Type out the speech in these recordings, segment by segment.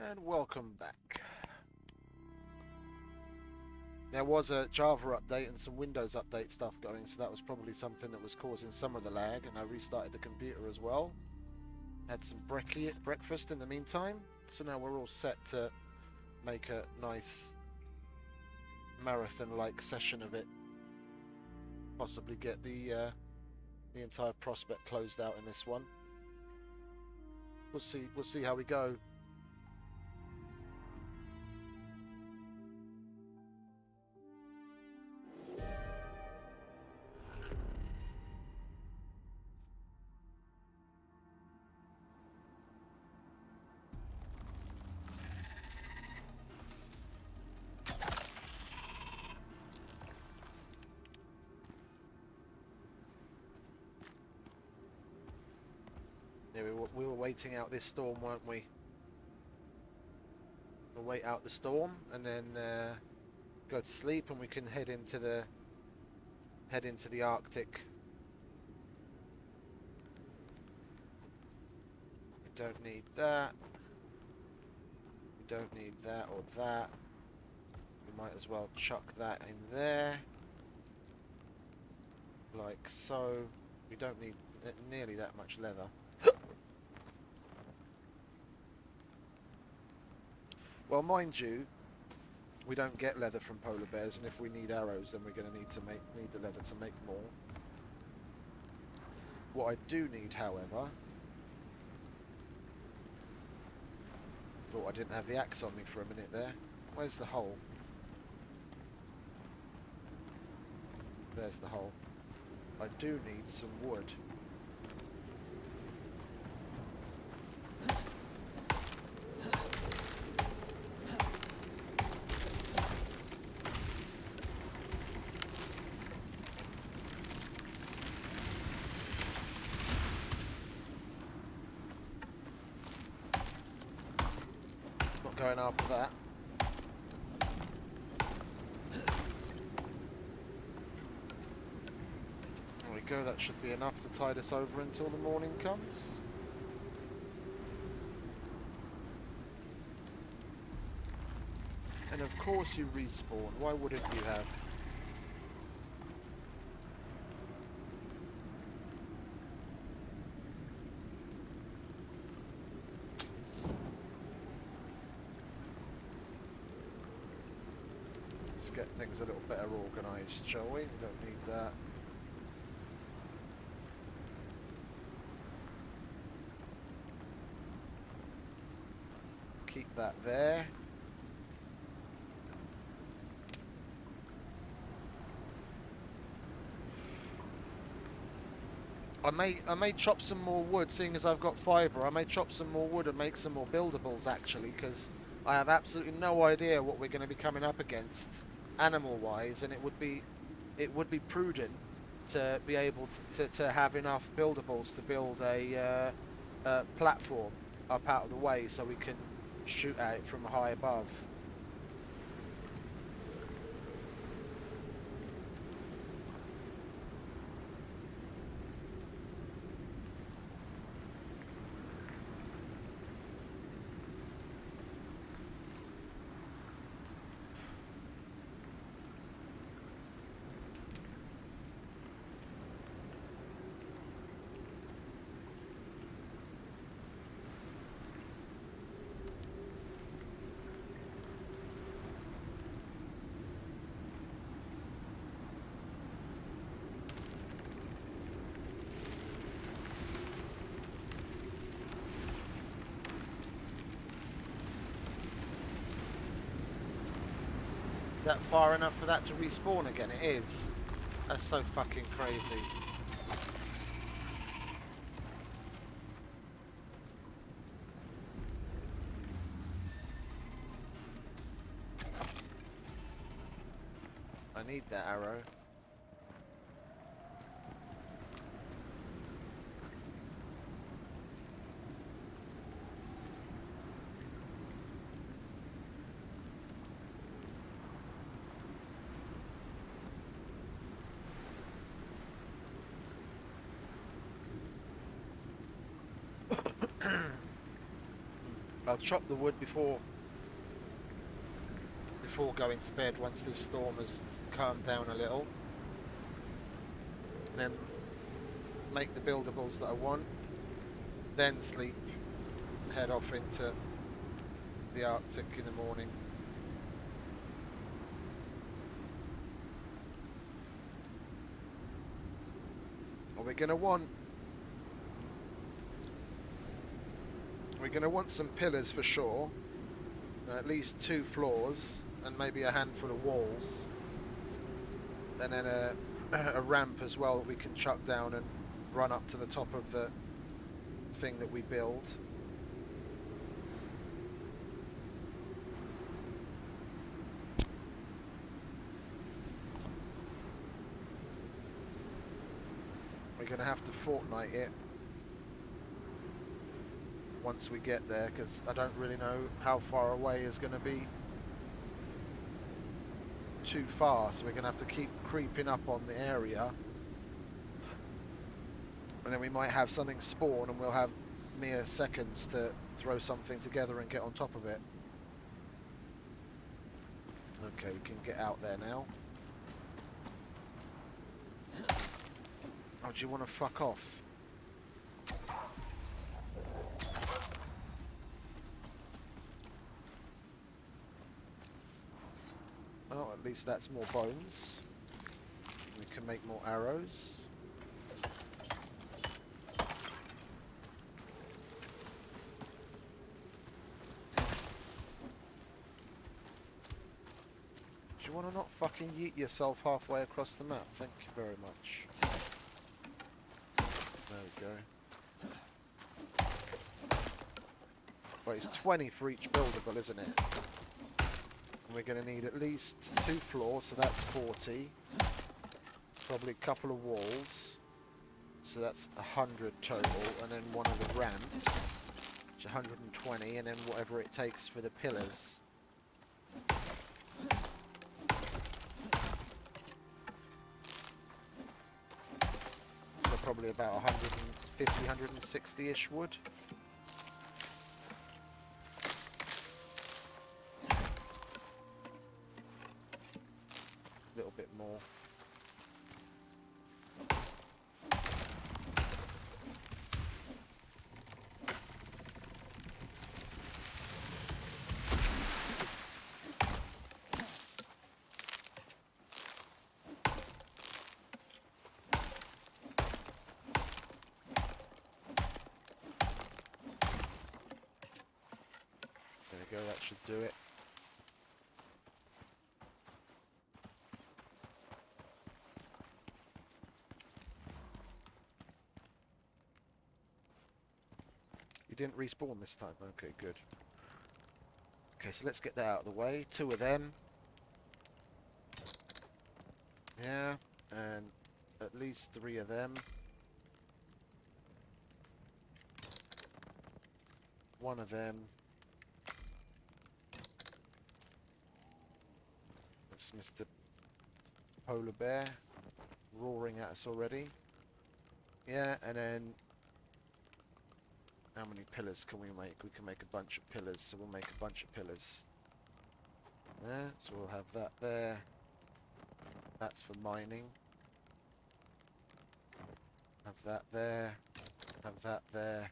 And welcome back. There was a Java update and some Windows update stuff going, so that was probably something that was causing some of the lag, and I restarted the computer as well. Had some breakfast in the meantime, so now we're all set to make a nice marathon-like session of it. Possibly get the entire prospect closed out in this one. We'll see how we go. Yeah, we were waiting out this storm, weren't we? We'll wait out the storm and then go to sleep, and we can head into the Arctic. We don't need that. We don't need that or that. We might as well chuck that in there, like so. We don't need nearly that much leather. Well, mind you, we don't get leather from polar bears, and if we need arrows, then we're going to need the leather to make more. What I do need, however, thought I didn't have the axe on me for a minute there. Where's the hole? There's the hole. I do need some wood. Going after that. There we go, that should be enough to tide us over until the morning comes. And of course you respawn, why wouldn't you have? Get things a little better organised, shall we? We don't need that. Keep that there. I may chop some more wood, seeing as I've got fibre. I may chop some more wood and make some more buildables, actually, because I have absolutely no idea what we're going to be coming up against animal-wise, and it would be prudent to be able to have enough buildables to build a platform up out of the way, so we can shoot at it from high above. That far enough for that to respawn again? It is. That's so fucking crazy. I need that arrow. I'll chop the wood before going to bed once this storm has calmed down a little. And then make the buildables that I want. Then sleep. Head off into the Arctic in the morning. We're gonna want some pillars for sure. At least 2 floors and maybe a handful of walls, and then a ramp as well that we can chuck down and run up to the top of the thing that we build. We're going to have to fortnight it once we get there, because I don't really know how far away is going to be too far, so we're going to have to keep creeping up on the area, and then we might have something spawn and we'll have mere seconds to throw something together and get on top of it. Okay, we can get out there now. Oh, do you want to fuck off? Oh, at least that's more bones. We can make more arrows. Do you want to not fucking yeet yourself halfway across the map? Thank you very much. There we go. Well, it's 20 for each buildable, isn't it? And we're going to need at least 2 floors, so that's 40. Probably a couple of walls, so that's 100 total. And then one of the ramps, which is 120, and then whatever it takes for the pillars. So probably about 150, 160-ish wood. A little bit more. There we go, that should do it. You didn't respawn this time. Okay, good. Okay, so let's get that out of the way. 2 of them. Yeah, and at least 3 of them. 1 of them. That's Mr. Polar Bear roaring at us already. Yeah, and then how many pillars can we make? We can make a bunch of pillars, so we'll make a bunch of pillars. Yeah, so we'll have that there. That's for mining. Have that there. Have that there.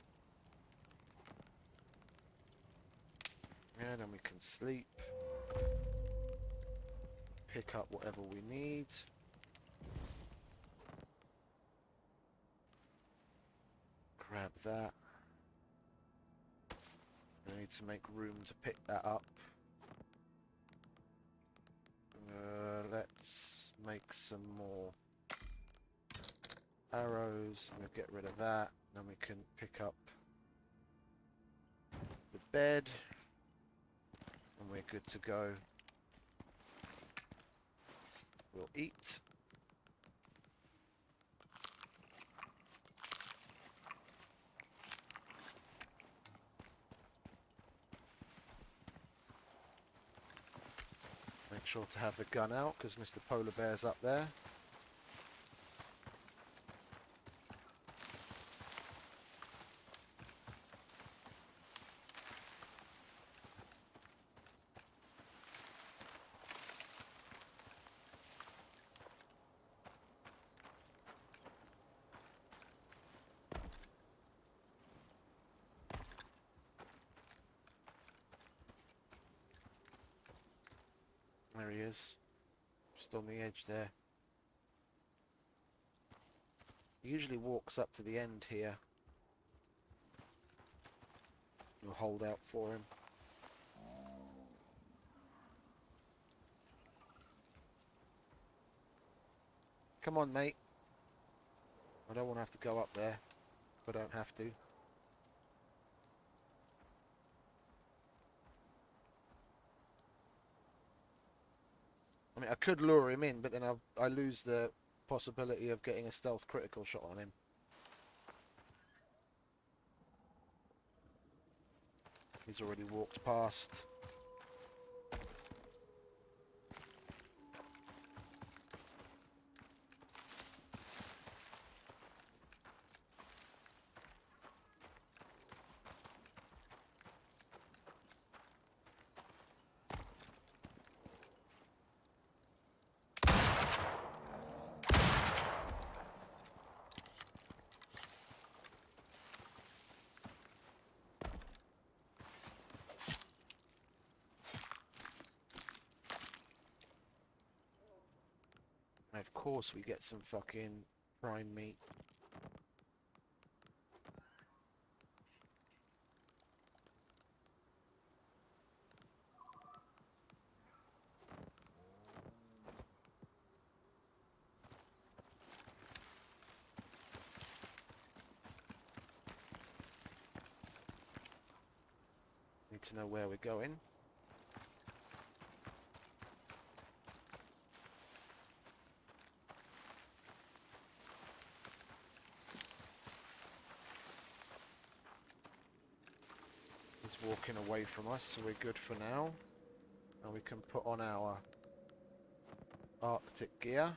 Yeah, then we can sleep. Pick up whatever we need. Grab that. I need to make room to pick that up. Let's make some more arrows. We'll get rid of that. Then we can pick up the bed. And we're good to go. We'll eat. Make sure to have the gun out because Mr. Polar Bear's up there. he is. Just on the edge there. He usually walks up to the end here. We'll hold out for him. Come on, mate. I don't want to have to go up there, but I don't have to. I mean, I could lure him in, but then I lose the possibility of getting a stealth critical shot on him. He's already walked past. And of course we get some fucking prime meat. Need to know where we're going. He's walking away from us, so we're good for now. And we can put on our Arctic gear.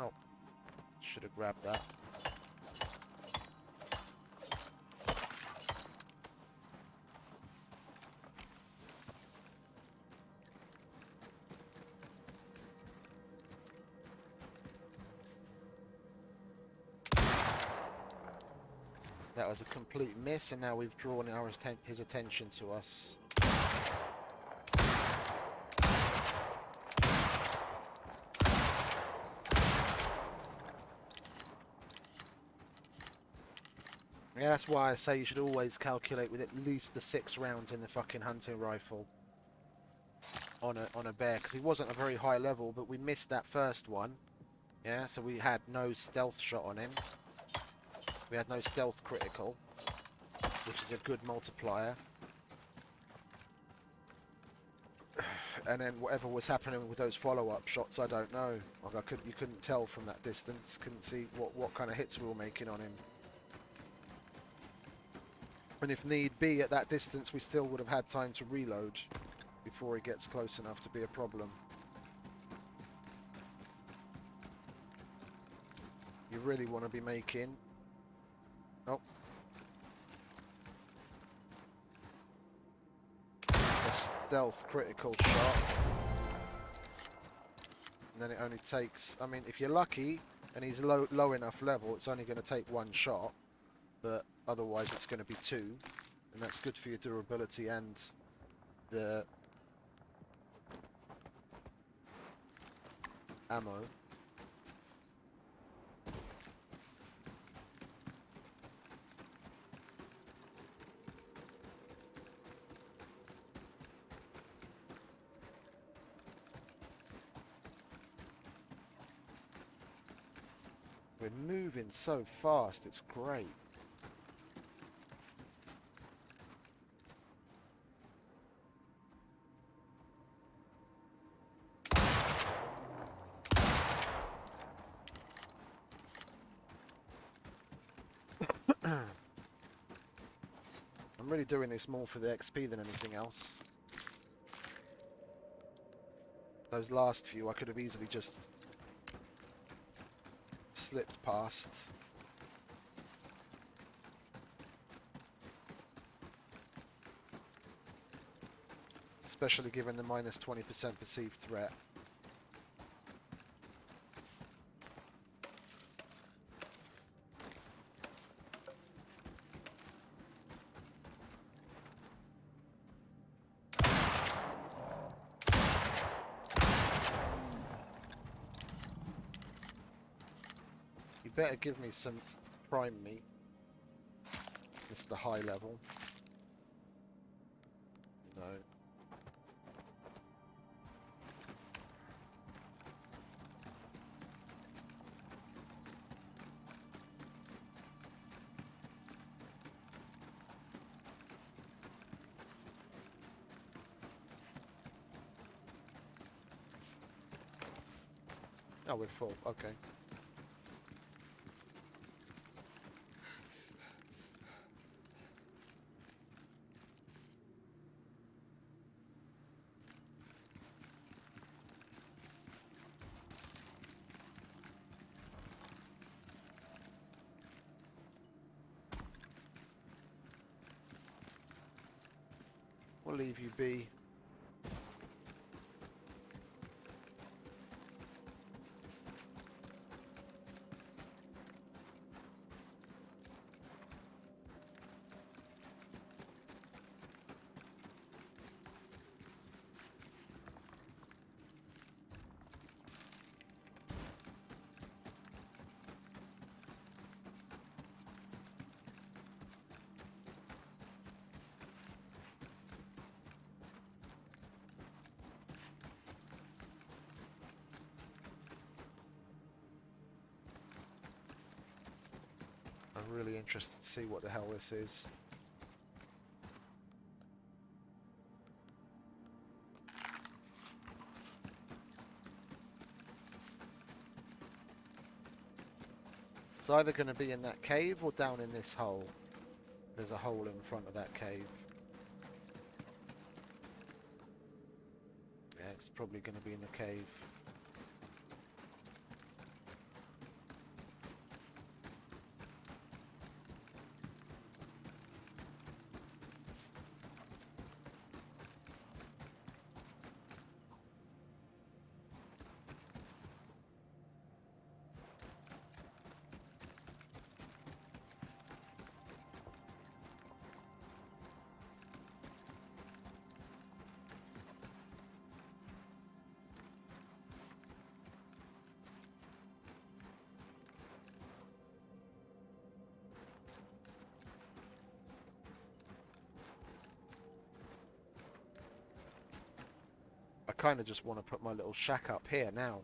Oh, should have grabbed that. That was a complete miss, and now we've drawn his attention to us. Yeah, that's why I say you should always calculate with at least the 6 rounds in the fucking hunting rifle on a bear, because he wasn't a very high level, but we missed that first one. Yeah, so we had no stealth shot on him. We had no stealth critical, which is a good multiplier. And then whatever was happening with those follow-up shots, I don't know. Like you couldn't tell from that distance. Couldn't see what kind of hits we were making on him. And if need be, at that distance, we still would have had time to reload before he gets close enough to be a problem. You really want to be making... Oh. A stealth critical shot. And then it only takes... I mean, if you're lucky and he's low enough level, it's only going to take 1 shot. But otherwise it's going to be 2, and that's good for your durability and the ammo. We're moving so fast, it's great. I'm really doing this more for the XP than anything else. Those last few I could have easily just slipped past. Especially given the minus 20% perceived threat. You better give me some prime meat. It's the high level. No. Oh, we're full. Okay. We'll leave you be. I'm really interested to see what the hell this is. It's either going to be in that cave or down in this hole. There's a hole in front of that cave. Yeah, it's probably going to be in the cave. I kind of just want to put my little shack up here now.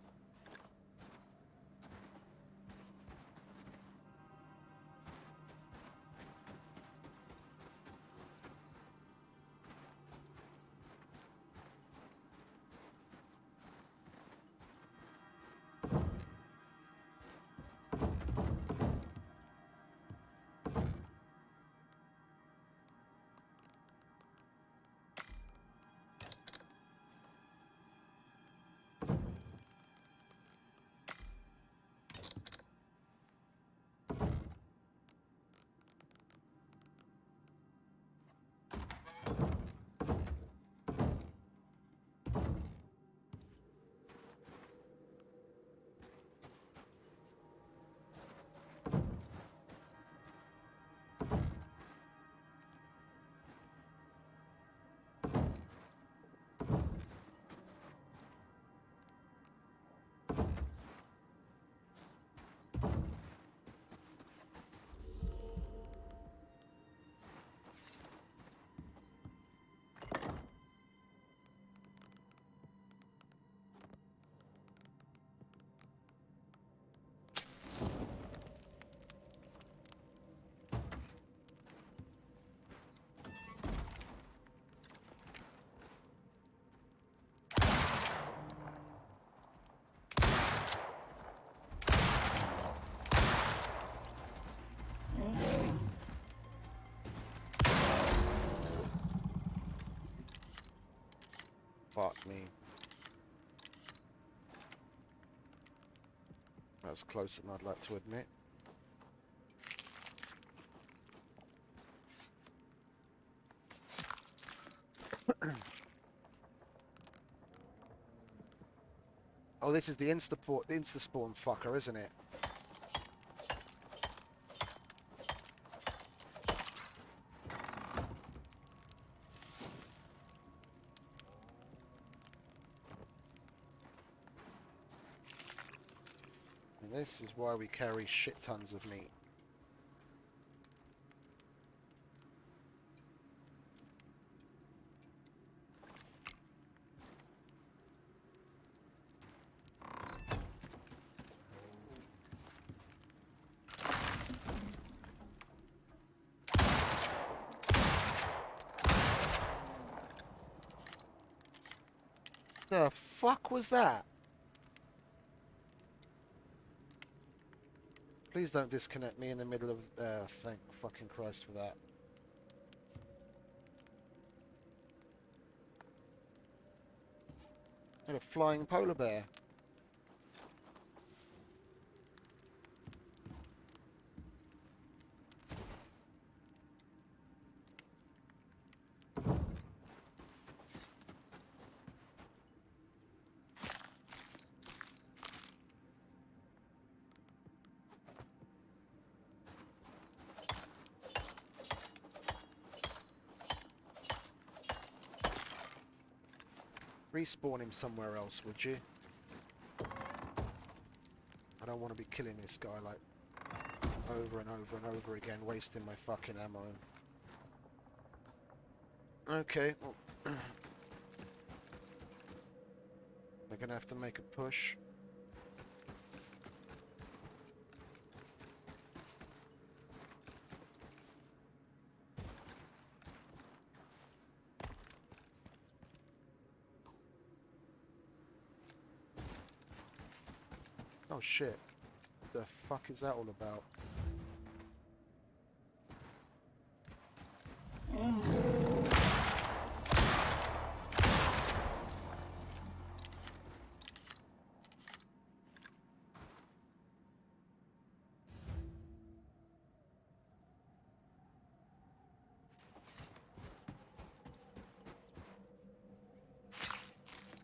Fuck me. was closer than I'd like to admit. Oh, this is the insta-spawn fucker, isn't it? And this is why we carry shit tons of meat. The fuck was that? Please don't disconnect me in the middle of... thank fucking Christ for that. And a flying polar bear. Respawn him somewhere else, would you? I don't want to be killing this guy like over and over and over again, wasting my fucking ammo. Okay, well, we're gonna have to make a push. Oh shit. The fuck is that all about?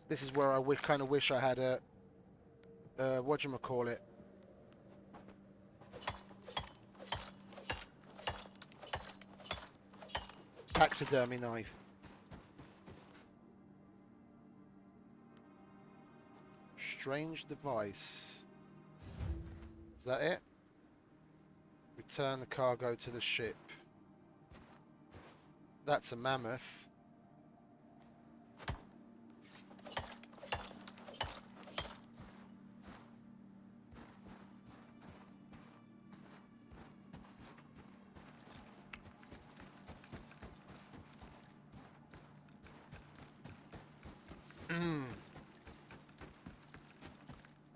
This is where I kind of wish I had a whatchamacallit. Taxidermy knife. Strange device. Is that it? Return the cargo to the ship. That's a mammoth.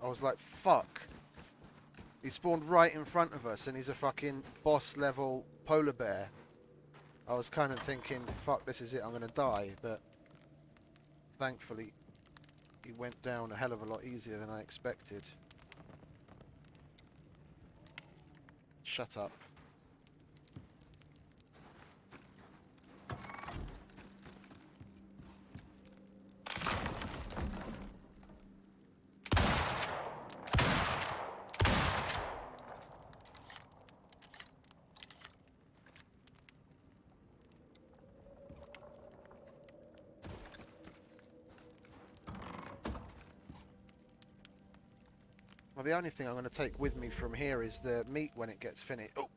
I was like, fuck. He spawned right in front of us and he's a fucking boss level polar bear. I was kind of thinking, fuck, this is it, I'm going to die. But thankfully, he went down a hell of a lot easier than I expected. Shut up. Well, the only thing I'm going to take with me from here is the meat when it gets finished. Oh,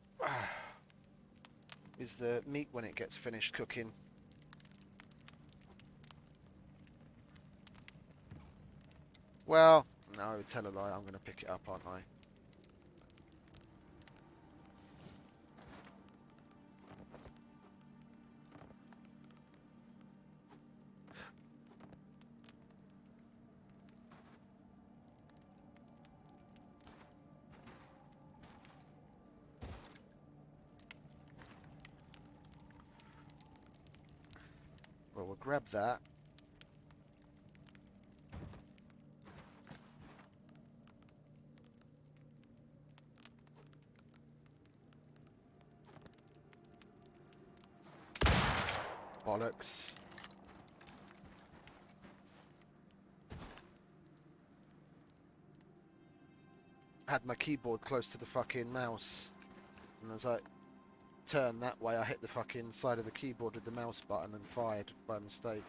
is the meat when it gets finished cooking. Well, no, tell a lie. I'm going to pick it up, aren't I? Well, we'll grab that. Bollocks. Had my keyboard close to the fucking mouse, and as I turned that way, I hit the fucking side of the keyboard with the mouse button and fired by mistake.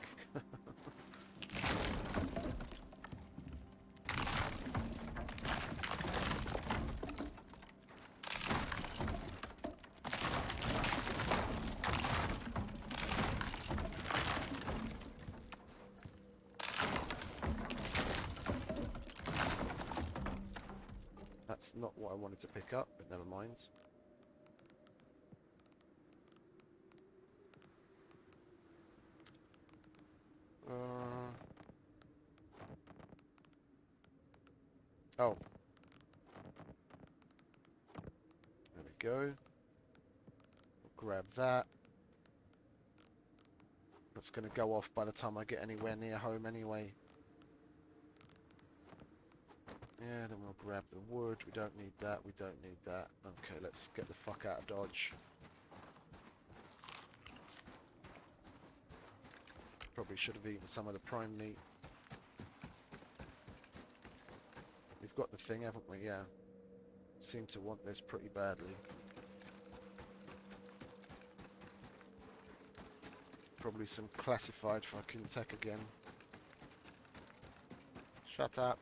That's not what I wanted to pick up, but never mind. Oh. There we go. We'll grab that. That's going to go off by the time I get anywhere near home anyway. Yeah, then we'll grab the wood. We don't need that. We don't need that. Okay, let's get the fuck out of Dodge. Probably should have eaten some of the prime meat. We've got the thing, haven't we? Yeah. Seem to want this pretty badly. Probably some classified fucking tech again. Shut up.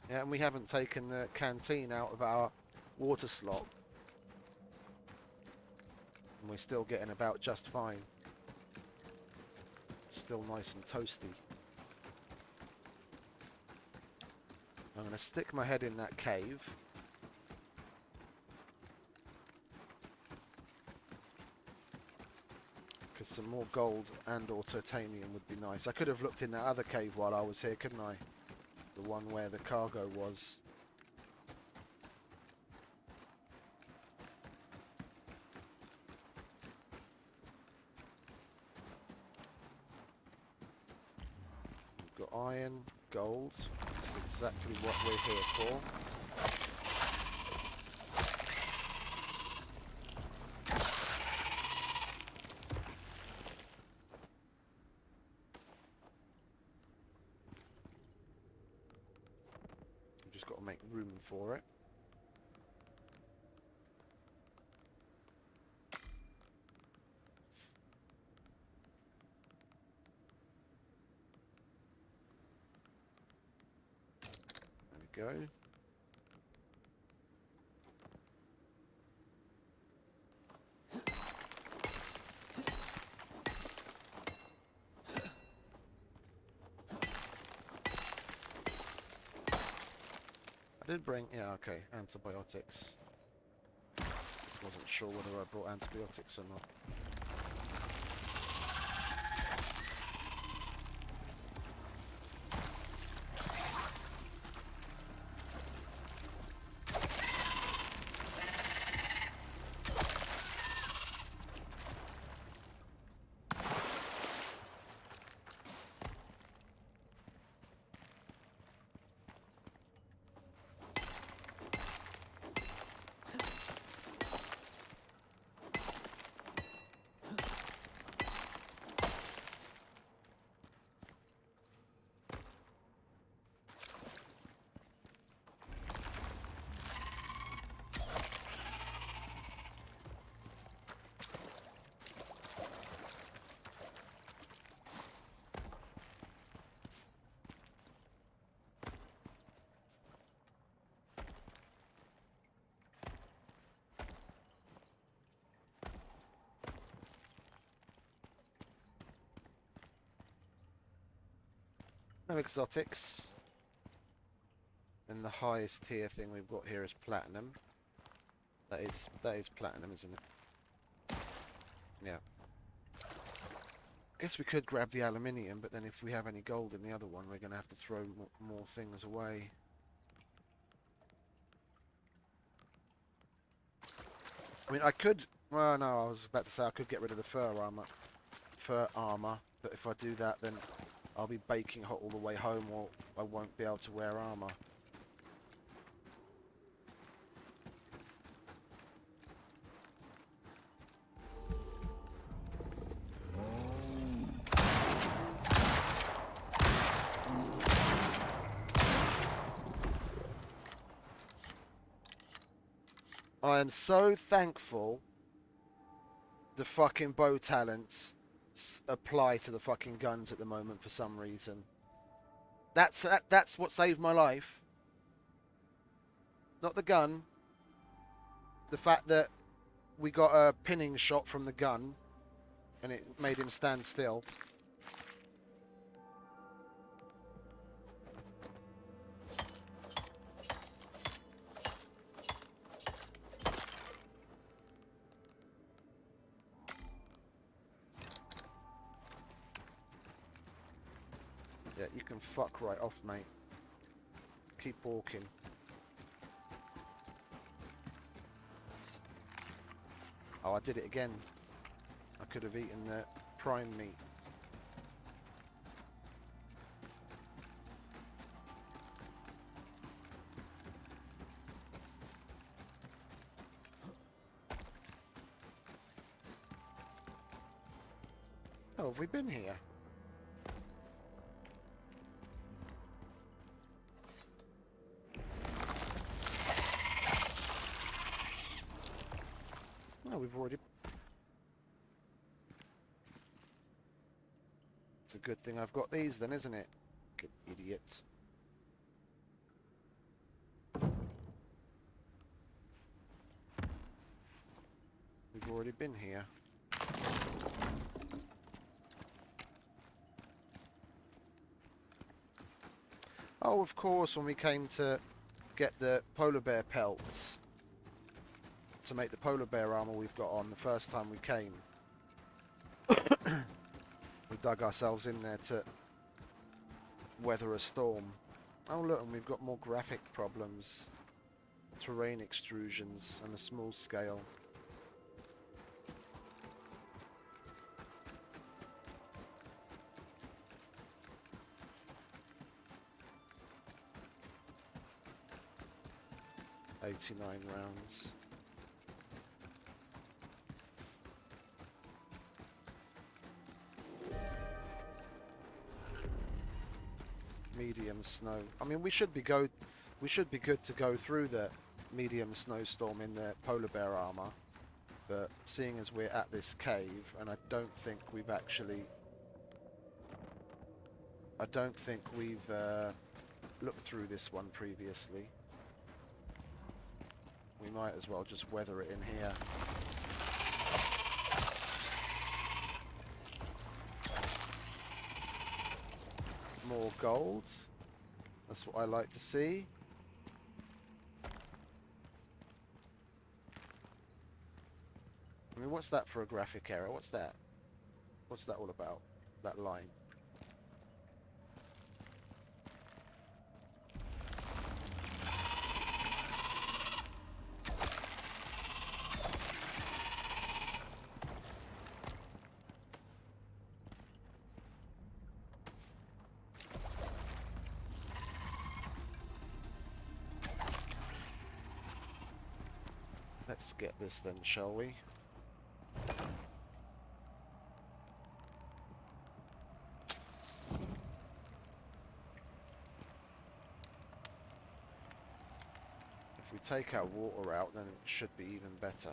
Yeah, and we haven't taken the canteen out of our water slot. And we're still getting about just fine. Still nice and toasty. I'm going to stick my head in that cave. Because some more gold and or titanium would be nice. I could have looked in that other cave while I was here, couldn't I? The one where the cargo was. We've got iron, gold. That's exactly what we're here for. Just got to make room for it. There we go. I did bring, yeah, okay, antibiotics. Wasn't sure whether I brought antibiotics or not. No exotics. And the highest tier thing we've got here is platinum. That is platinum, isn't it? Yeah. Guess we could grab the aluminium, but then if we have any gold in the other one, we're going to have to throw more things away. I mean, I could... Well, no, I was about to say I could get rid of the fur armor, but if I do that, then I'll be baking hot all the way home, or I won't be able to wear armor. I am so thankful the fucking bow talents apply to the fucking guns at the moment for some reason. That's what saved my life. Not the gun. The fact that we got a pinning shot from the gun and it made him stand still. Yeah, you can fuck right off, mate. Keep walking. Oh, I did it again. I could have eaten the prime meat. Oh, have we been here? No, we've already... It's a good thing I've got these then, isn't it? Good idiot. We've already been here. Oh, of course, when we came to get the polar bear pelts to make the polar bear armor we've got on the first time we came. We dug ourselves in there to weather a storm. Oh look, and we've got more graphic problems. Terrain extrusions on a small scale. $89 rounds. Medium snow. I mean, we should be good to go through the medium snowstorm in the polar bear armor, but seeing as we're at this cave, and I don't think we've looked through this one previously. We might as well just weather it in here. More gold. That's what I like to see. I mean, what's that for a graphic error? What's that? What's that all about? That line. Let's get this then, shall we? If we take our water out, then it should be even better.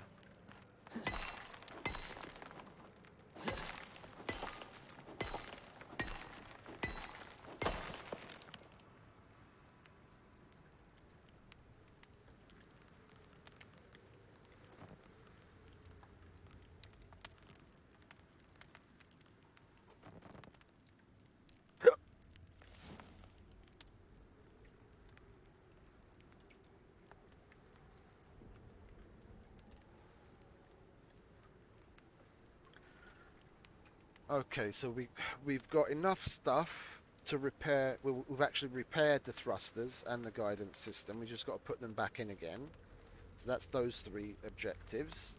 Okay, so we've got enough stuff to repair. We've actually repaired the thrusters and the guidance system. We just got to put them back in again. So that's those three objectives.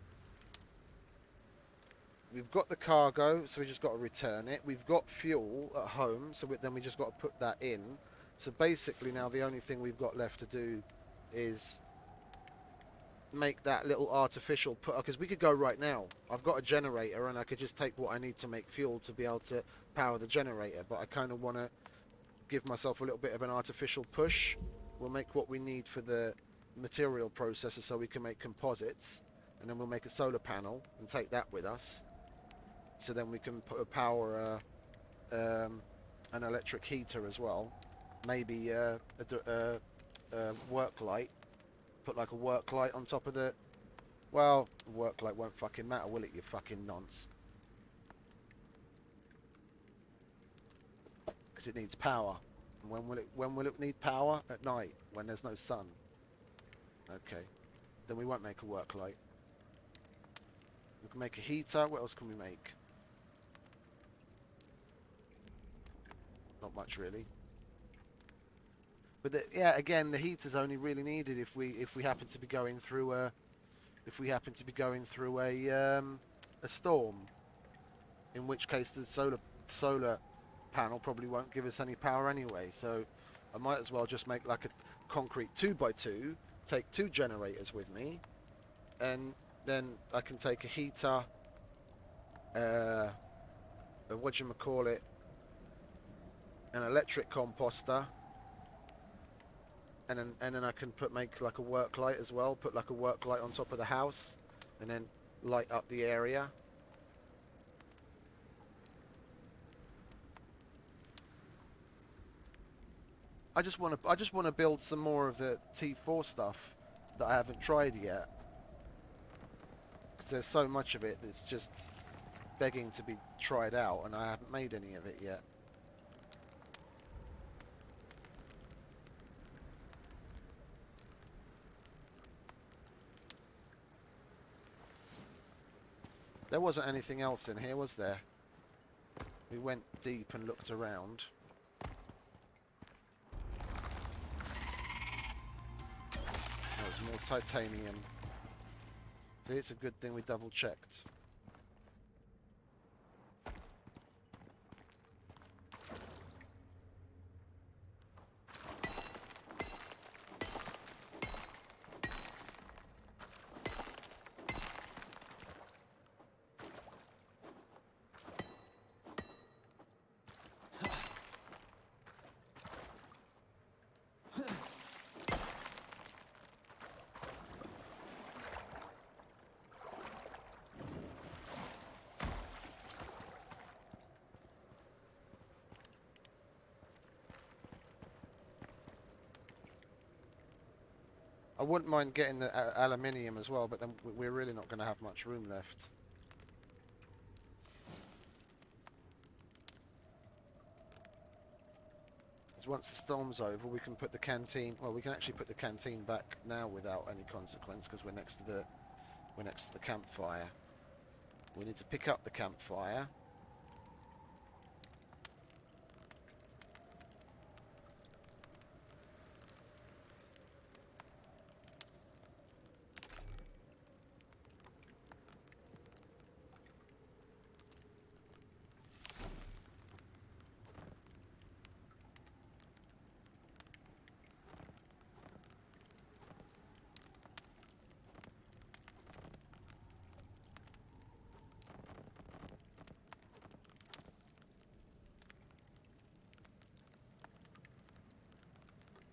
We've got the cargo, so we just got to return it. We've got fuel at home, so then we just got to put that in. So basically now the only thing we've got left to do is make that little artificial put, because we could go right now. I've got a generator and I could just take what I need to make fuel to be able to power the generator, but I kind of want to give myself a little bit of an artificial push. We'll make what we need for the material processor so we can make composites, and then we'll make a solar panel and take that with us, so then we can put a power an electric heater as well, maybe a work light, put like a work light on top of the, well, work light won't fucking matter, will it, you fucking nonce? Because it needs power. And when will it need power? At night, when there's no sun. Okay. Then we won't make a work light. We can make a heater. What else can we make? Not much really. But yeah, again, the heater's only really needed if we happen to be going through a storm. In which case the solar panel probably won't give us any power anyway. So I might as well just make like a concrete 2x2, take two generators with me, and then I can take a heater, whatchamacallit, an electric composter, and then I can make like a work light as well, put like a work light on top of the house, and then light up the area. I just want to build some more of the T4 stuff that I haven't tried yet, because there's so much of it that's just begging to be tried out, and I haven't made any of it yet. There wasn't anything else in here, was there? We went deep and looked around. There was more titanium. See, it's a good thing we double checked. I wouldn't mind getting the aluminium as well, but then we're really not going to have much room left. Once the storm's over, we can put the canteen. Well, we can actually put the canteen back now without any consequence because we're next to the campfire. We need to pick up the campfire.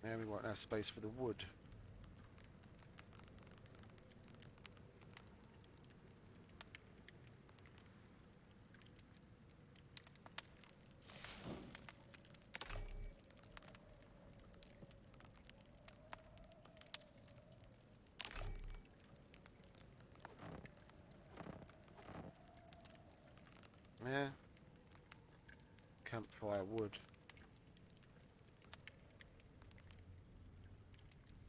Now we won't have space for the wood. Yeah. Campfire wood.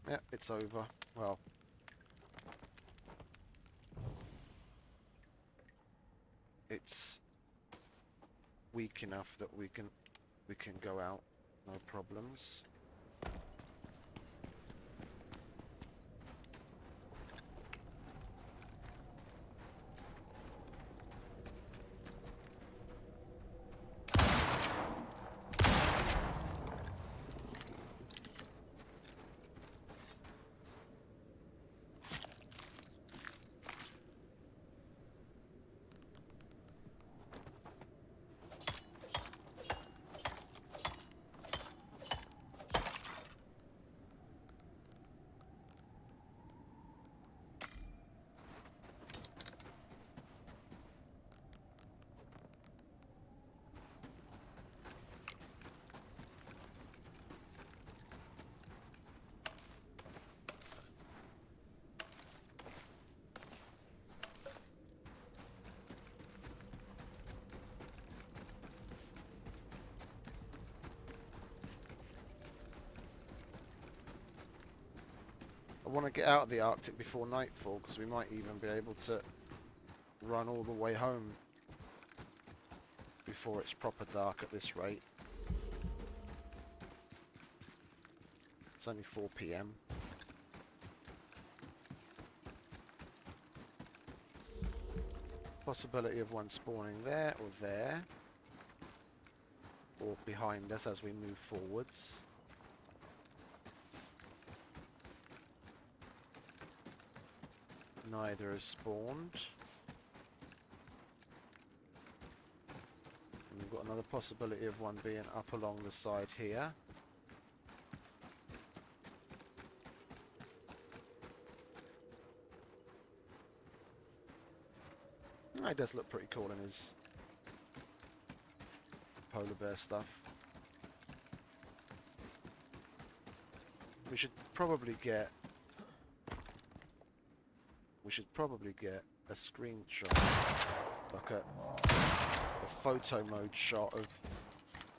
Yeah, it's over. Well, it's weak enough that we can go out, no problems. I want to get out of the Arctic before nightfall, because we might even be able to run all the way home before it's proper dark at this rate. It's only 4 PM. Possibility of one spawning there or there, or behind us as we move forwards. Neither has spawned. And we've got another possibility of one being up along the side here. It does look pretty cool in his polar bear stuff. We should probably get a screenshot, like a photo mode shot of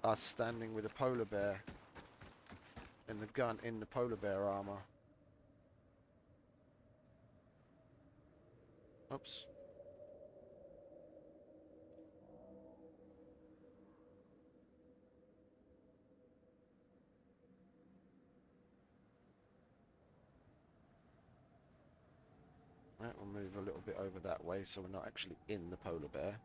us standing with a polar bear and the gun in the polar bear armor. Oops. Right, we'll move a little bit over that way so we're not actually in the polar bear.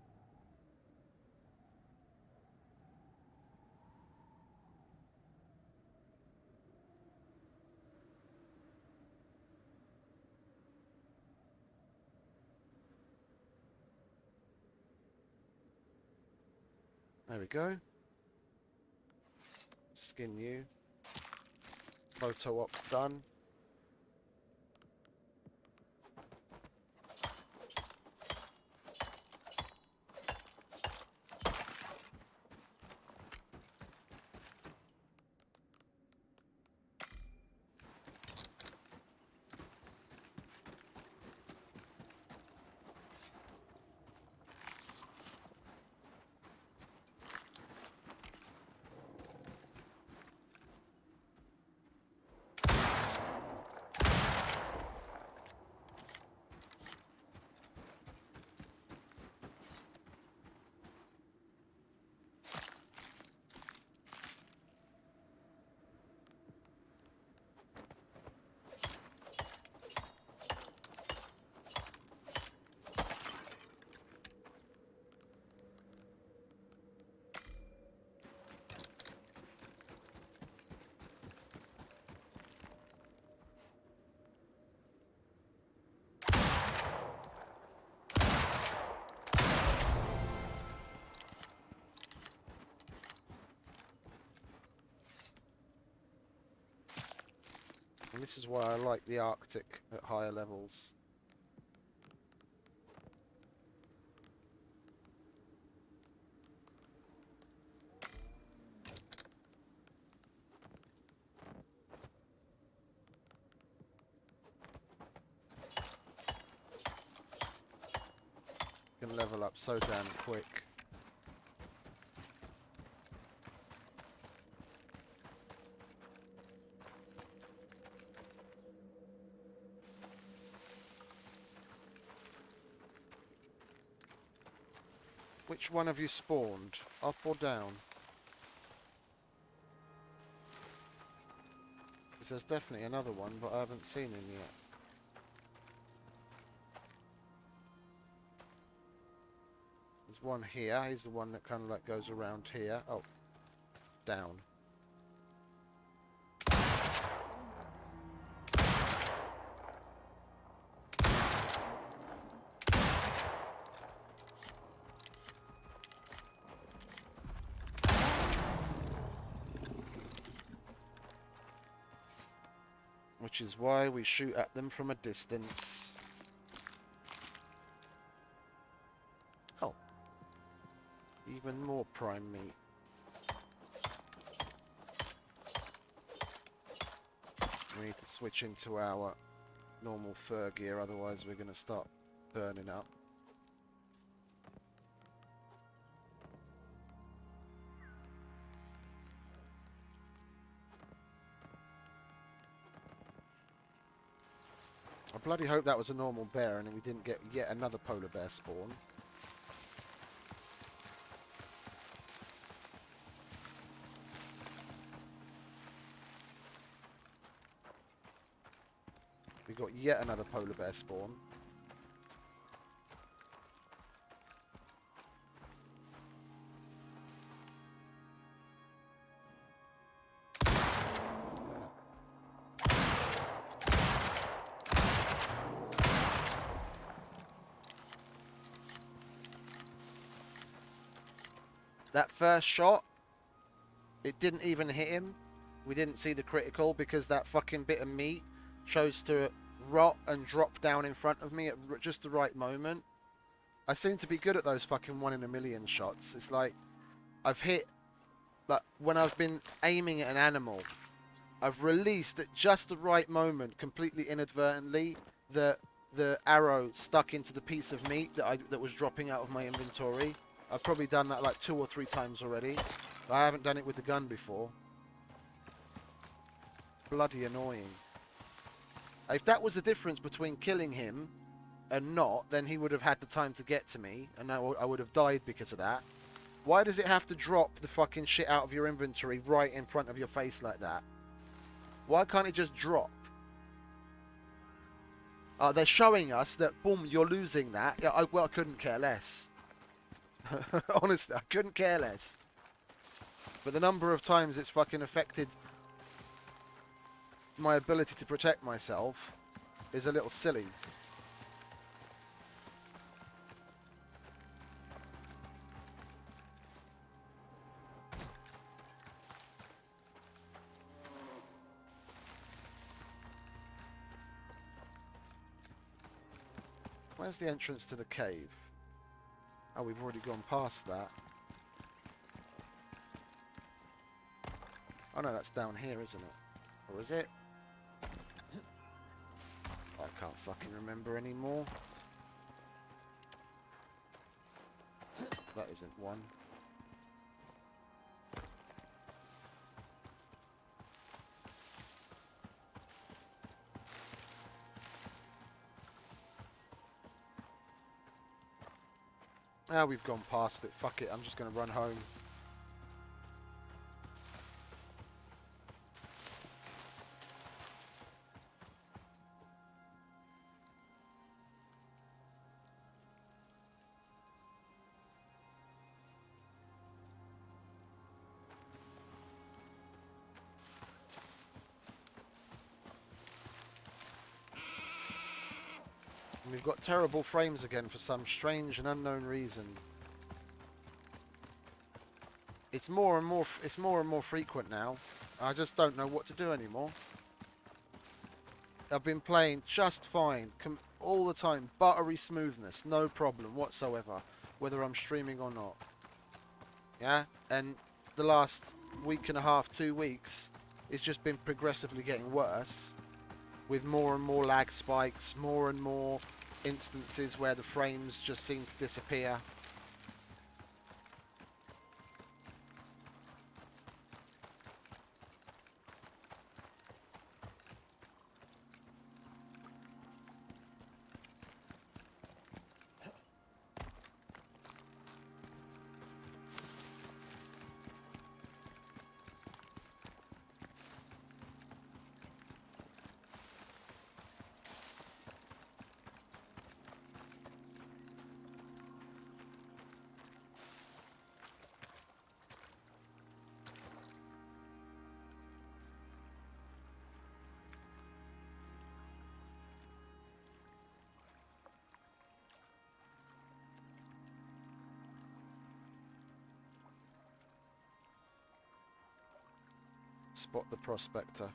There we go. Skin you. Photo ops done. And this is why I like the Arctic at higher levels. You can level up so damn quick. Which one have you spawned? Up or down? Because there's definitely another one, but I haven't seen him yet. There's one here. He's the one that kind of like goes around here. Oh, down. Which is why we shoot at them from a distance. Oh. Even more prime meat. We need to switch into our normal fur gear, otherwise we're going to start burning up. I bloody hope that was a normal bear and we didn't get yet another polar bear spawn. We got yet another polar bear spawn. That first shot, it didn't even hit him. We didn't see the critical because that fucking bit of meat chose to rot and drop down in front of me at just the right moment. I seem to be good at those fucking 1 in a million shots. It's like I've hit, like when I've been aiming at an animal, I've released at just the right moment, completely inadvertently, the arrow stuck into the piece of meat that was dropping out of my inventory. I've probably done that like 2 or 3 times already. But I haven't done it with the gun before. Bloody annoying. If that was the difference between killing him and not, then he would have had the time to get to me, and I would have died because of that. Why does it have to drop the fucking shit out of your inventory right in front of your face like that? Why can't it just drop? They're showing us that, boom, you're losing that. Yeah, I couldn't care less. Honestly, I couldn't care less. But the number of times it's fucking affected my ability to protect myself is a little silly. Where's the entrance to the cave? Oh, we've already gone past that. Oh no, that's down here, isn't it? Or is it? I can't fucking remember anymore. That isn't one. Ah, we've gone past it. Fuck it, I'm just going to run home. And we've got terrible frames again for some strange and unknown reason. It's more and more frequent now. I just don't know what to do anymore. I've been playing just fine, all the time, buttery smoothness, no problem whatsoever, whether I'm streaming or not. Yeah, and the last week and a half, 2 weeks, it's just been progressively getting worse, with more and more lag spikes, more and more instances where the frames just seem to disappear. spot the prospector.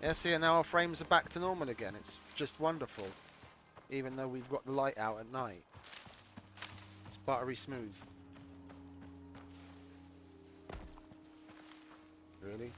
Yeah, see, and now our frames are back to normal again. It's just wonderful. Even though we've got the light out at night. It's buttery smooth. Really?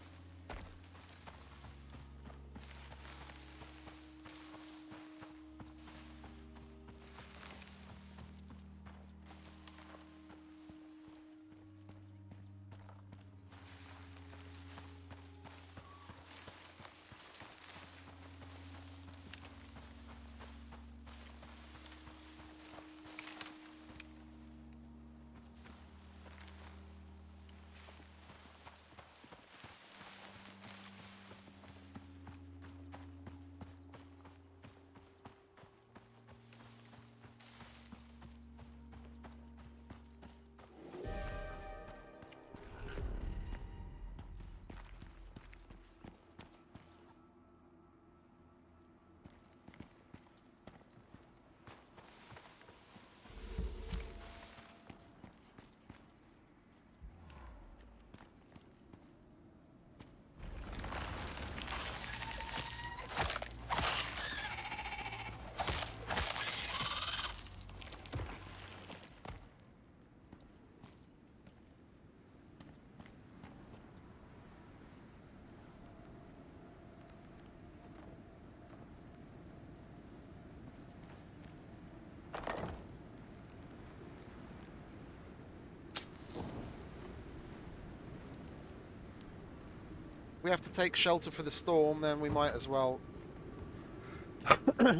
We have to take shelter for the storm, then we might as well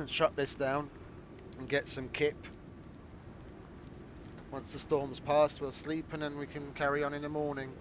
shut this down and get some kip. Once the storm's passed, we'll sleep and then we can carry on in the morning.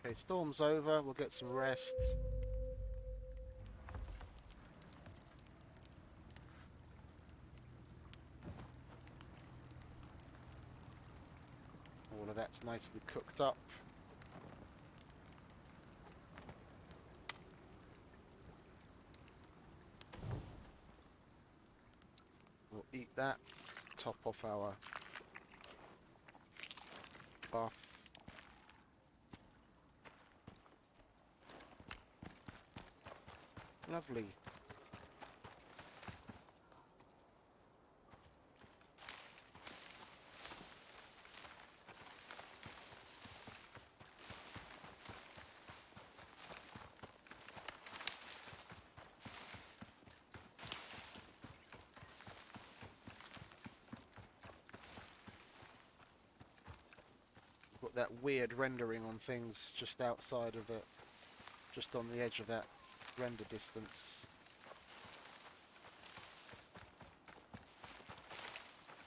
Okay, storm's over. We'll get some rest. All of that's nicely cooked up. We'll eat that. Top off our buff. Lovely. Got that weird rendering on things just outside of it, just on the edge of that render distance.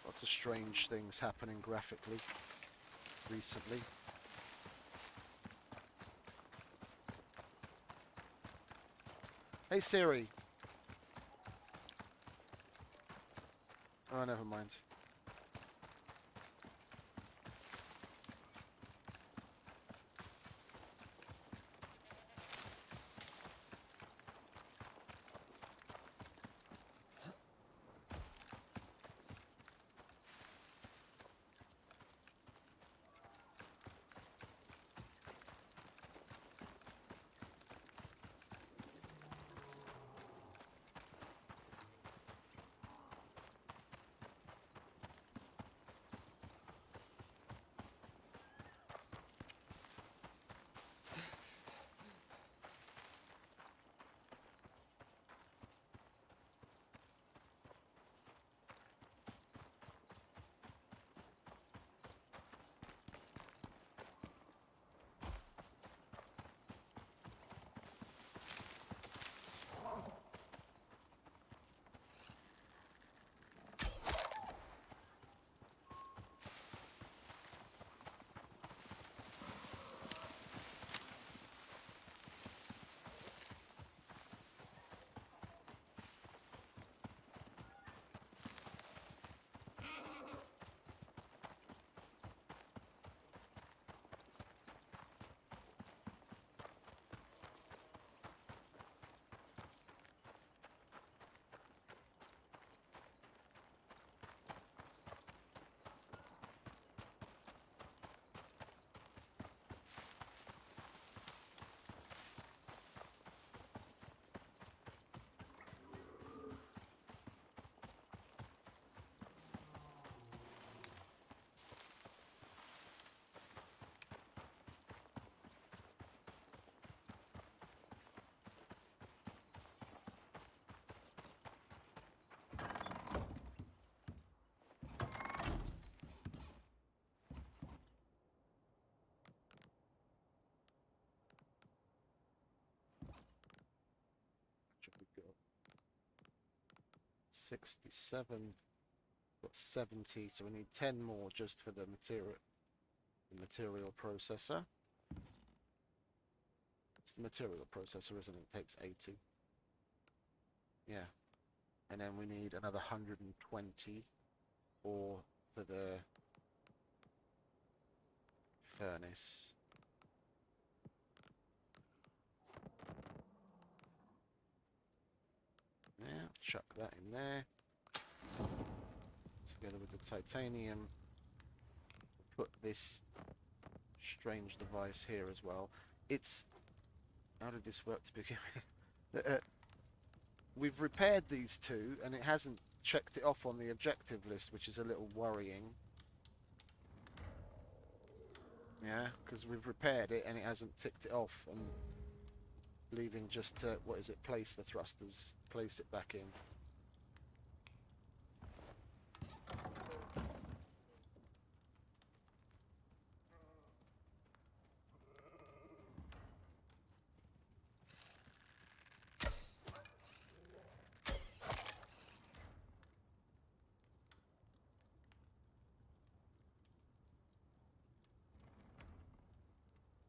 Lots of strange things happening graphically recently. Hey Siri. Oh, never mind. We've got 67, got 70, so we need 10 more just for the material processor. It's the material processor, isn't it? It takes 80. Yeah. And then we need another 120 ore for the furnace. Yeah, chuck that in there. Together with the titanium. Put this strange device here as well. It's... How did this work to begin with? We've repaired these two, and it hasn't checked it off on the objective list, which is a little worrying. Yeah, because we've repaired it, and it hasn't ticked it off, and leaving just to, what is it, place the thrusters, place it back in.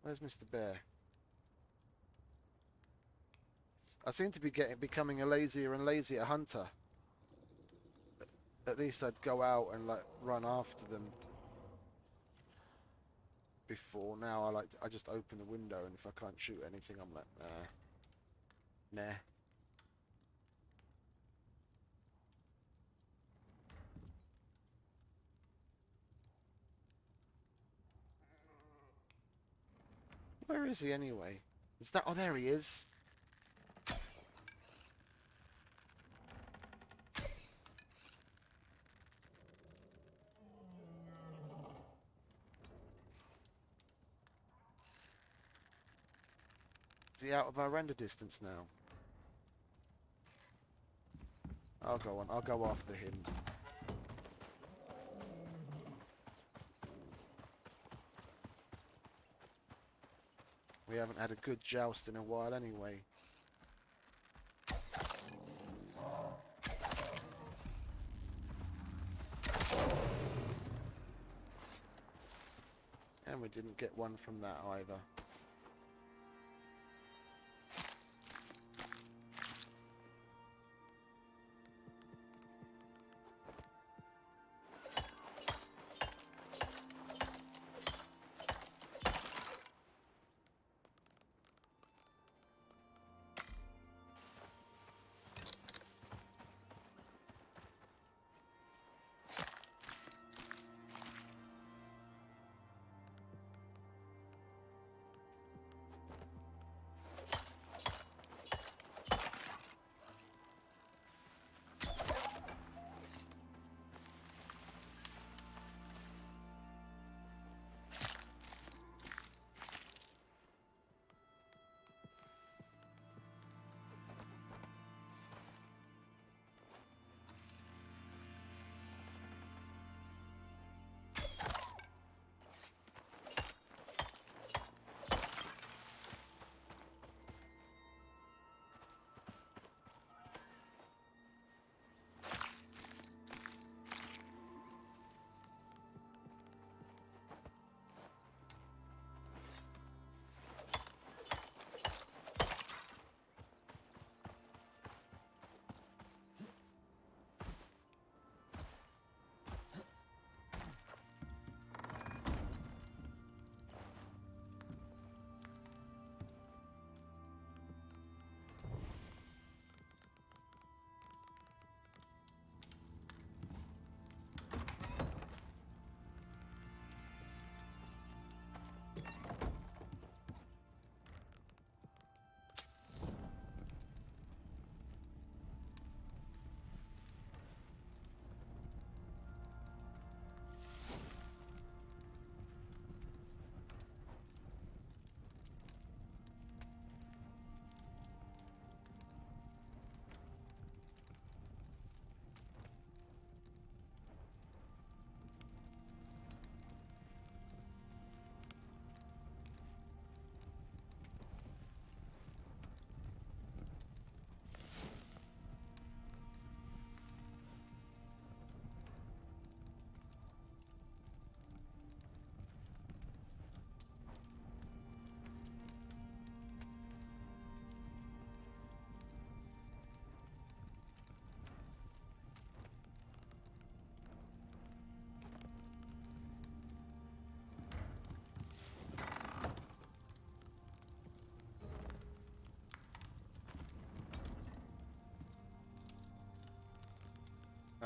Where's Mr. Bear? I seem to be becoming a lazier and lazier hunter. At least I'd go out and like run after them. Before now, I just open the window, and if I can't shoot anything, I'm like, nah. Where is he anyway? Is that? Oh, there he is. Is he out of our render distance now? I'll go on. I'll go after him. We haven't had a good joust in a while anyway. And we didn't get one from that either.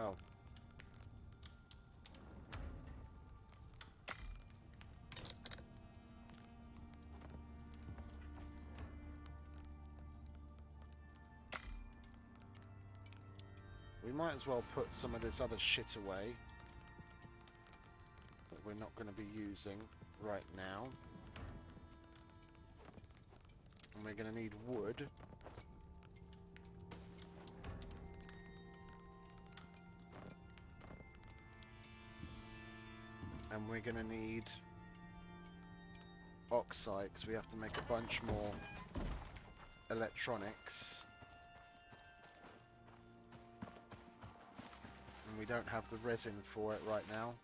Oh. We might as well put some of this other shit away that we're not going to be using right now. And we're going to need wood. And we're going to need oxide, because we have to make a bunch more electronics. And we don't have the resin for it right now.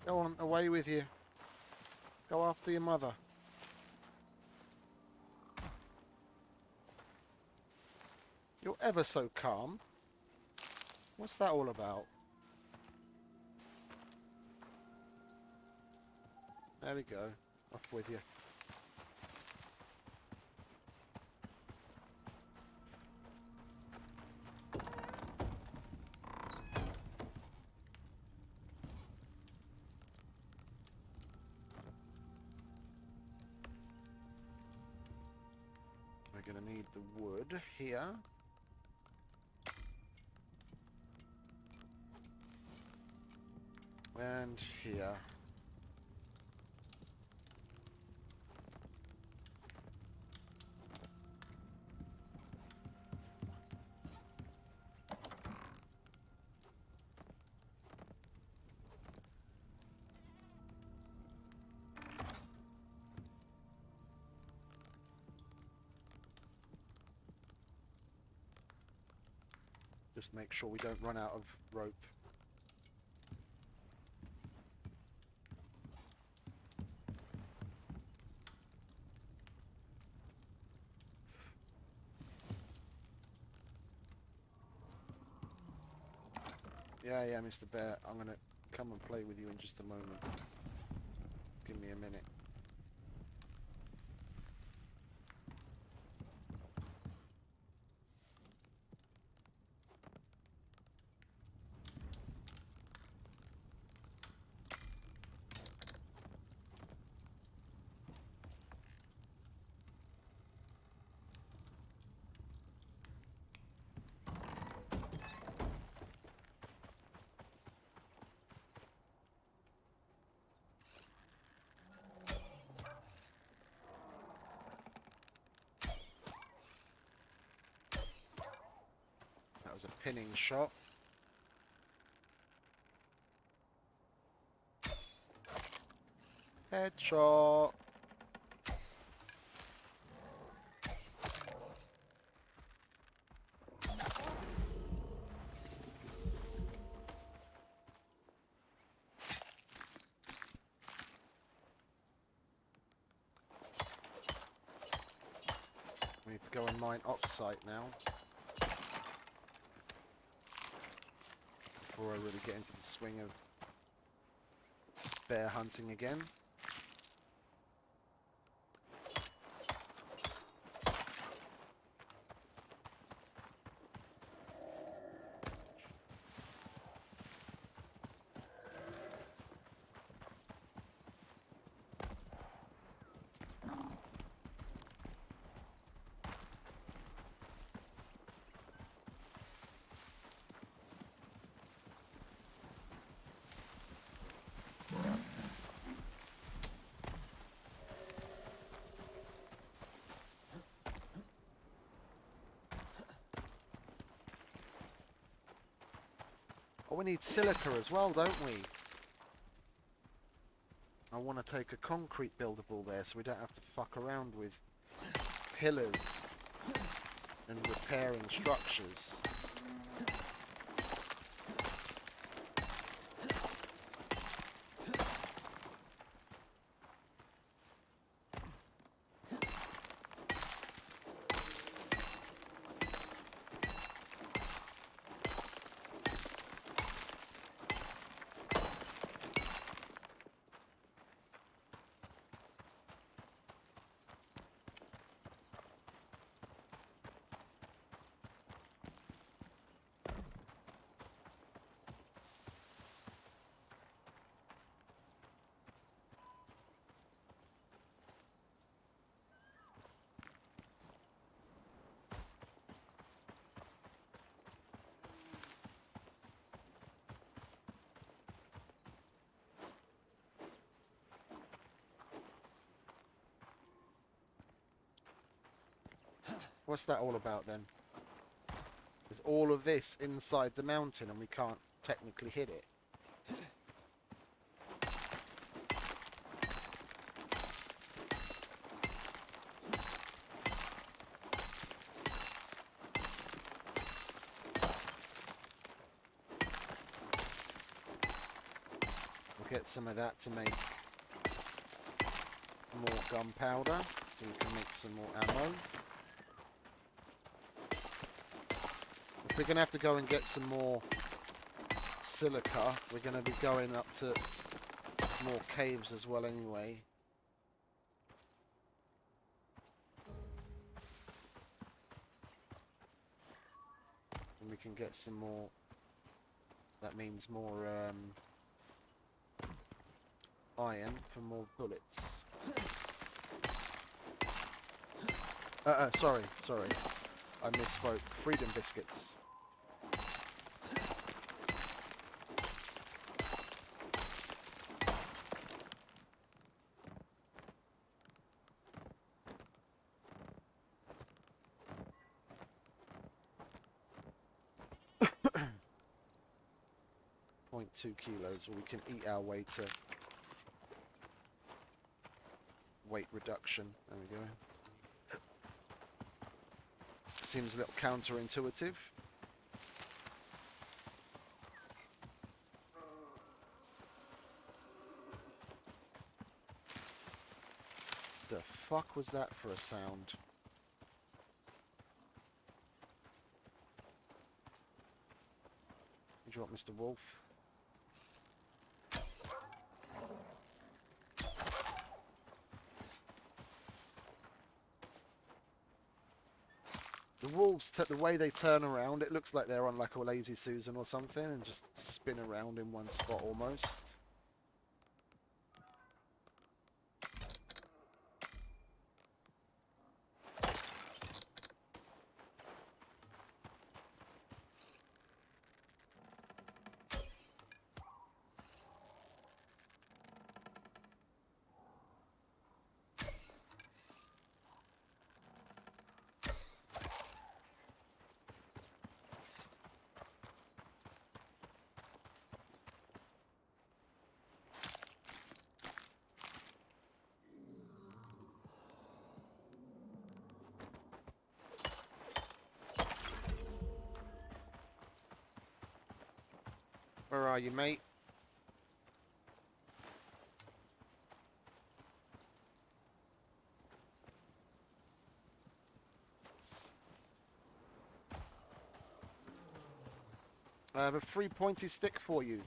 Go on, away with you. Go after your mother. You're ever so calm. What's that all about? There we go. Off with you. We're going to need the wood here. And here. Just make sure we don't run out of rope. Yeah, Mr. Bear. I'm going to come and play with you in just a moment. Give me a minute. That was a pinning shot. Headshot. We need to go and mine oxide now. Before I really get into the swing of bear hunting again. Oh, we need silica as well, don't we? I want to take a concrete buildable there so we don't have to fuck around with pillars and repairing structures. What's that all about then? Is all of this inside the mountain and we can't technically hit it? get some of that to make more gunpowder, so we can make some more ammo. If we're going to have to go and get some more silica, we're going to be going up to more caves as well anyway. And we can get some more, that means more iron for more bullets. Sorry, I misspoke. Freedom biscuits. .2 kilos, or we can eat our way to weight reduction. There we go. Seems a little counterintuitive. The fuck was that for a sound? What do you want, Mr. Wolf? The wolves, the way they turn around, it looks like they're on like a lazy Susan or something and just spin around in one spot almost. Where are you, mate? I have a free pointy stick for you.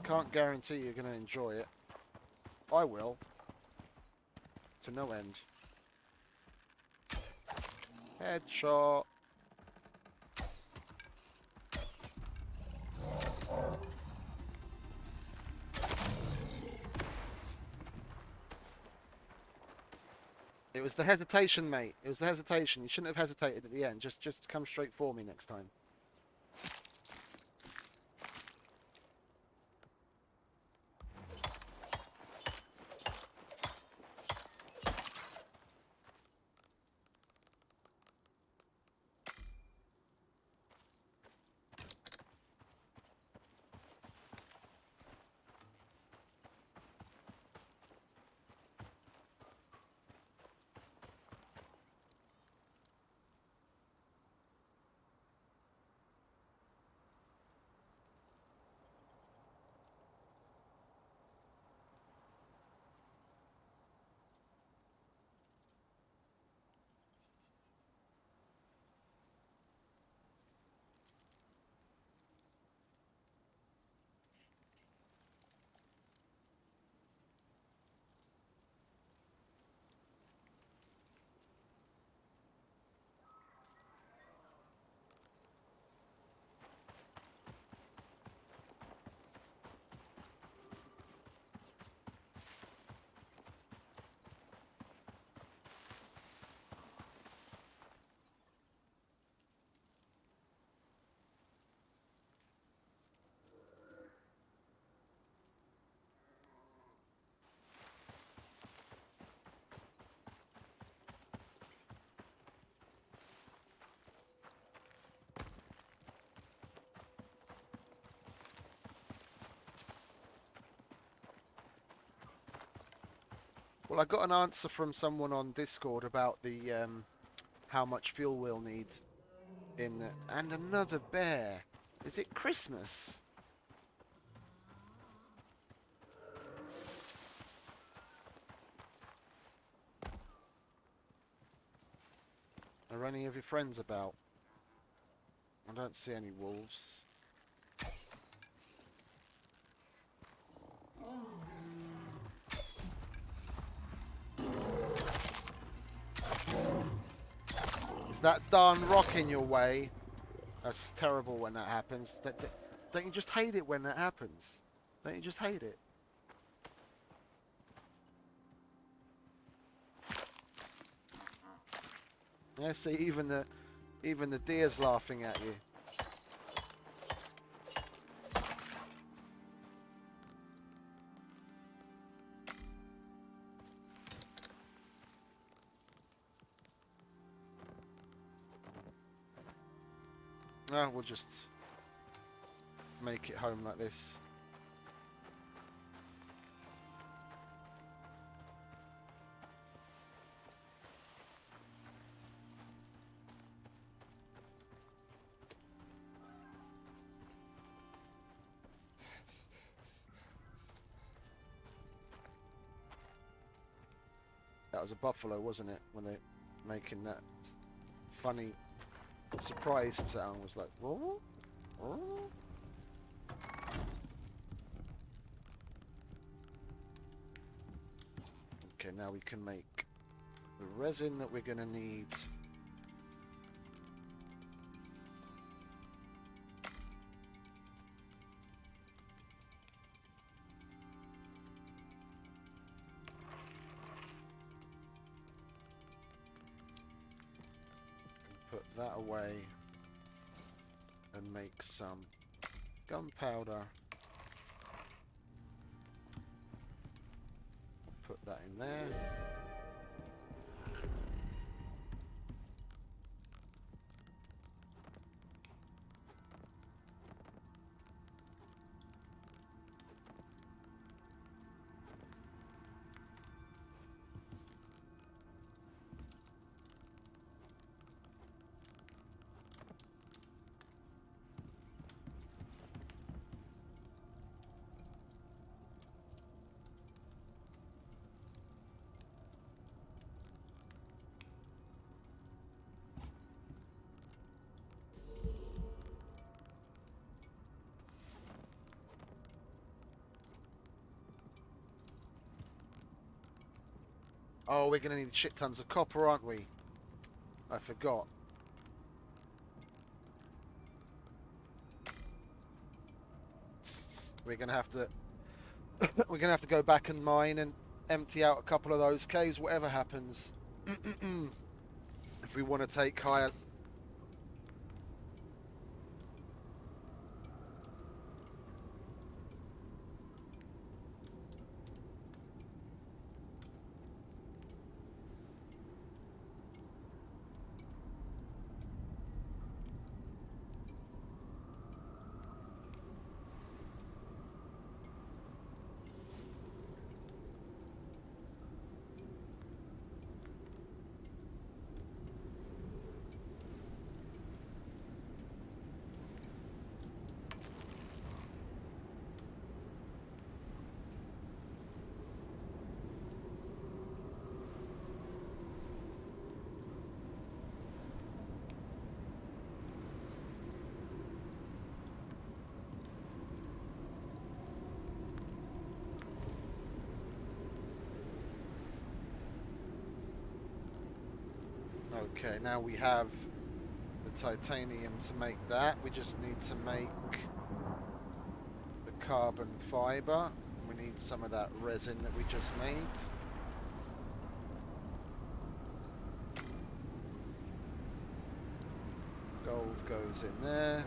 Can't guarantee you're going to enjoy it. I will. To no end. Headshot. It was the hesitation, mate. It was the hesitation. You shouldn't have hesitated at the end. Just come straight for me next time. Well, I got an answer from someone on Discord about the how much fuel we'll need in the, and another bear. Is it Christmas? Are any of your friends about? I don't see any wolves. Is that darn rock in your way? That's terrible when that happens. Don't you just hate it when that happens? Don't you just hate it? Yeah, see, even the deer's laughing at you. No, we'll just make it home like this. That was a buffalo, wasn't it? When they making that funny surprise sound, was like, whoa, whoa. Okay, now we can make the resin that we're going to need. Put that away and make some gunpowder. Put that in there. Oh, we're going to need shit tons of copper, aren't we? I forgot. We're going to have to we're going to have to go back and mine and empty out a couple of those caves, whatever happens. If we want to take higher... Okay, now we have the titanium to make that. We just need to make the carbon fiber. We need some of that resin that we just made. Gold goes in there.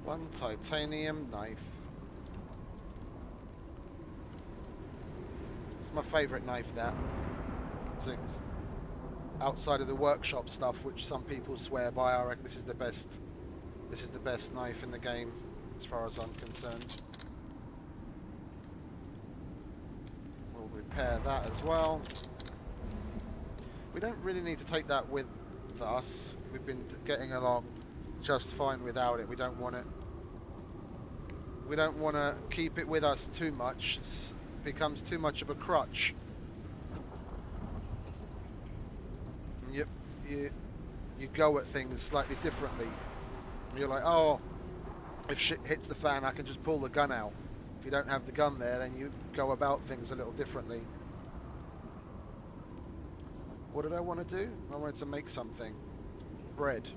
One titanium knife. It's my favourite knife, that. It's outside of the workshop stuff, which some people swear by, I reckon this is the best. This is the best knife in the game, as far as I'm concerned. We'll repair that as well. We don't really need to take that with us. We've been getting along just fine without it. We don't want it. We don't want to keep it with us too much. It becomes too much of a crutch. You, you go at things slightly differently. You're like, oh, if shit hits the fan, I can just pull the gun out. If you don't have the gun there, then you go about things a little differently. What did I want to do? I wanted to make something. Bread.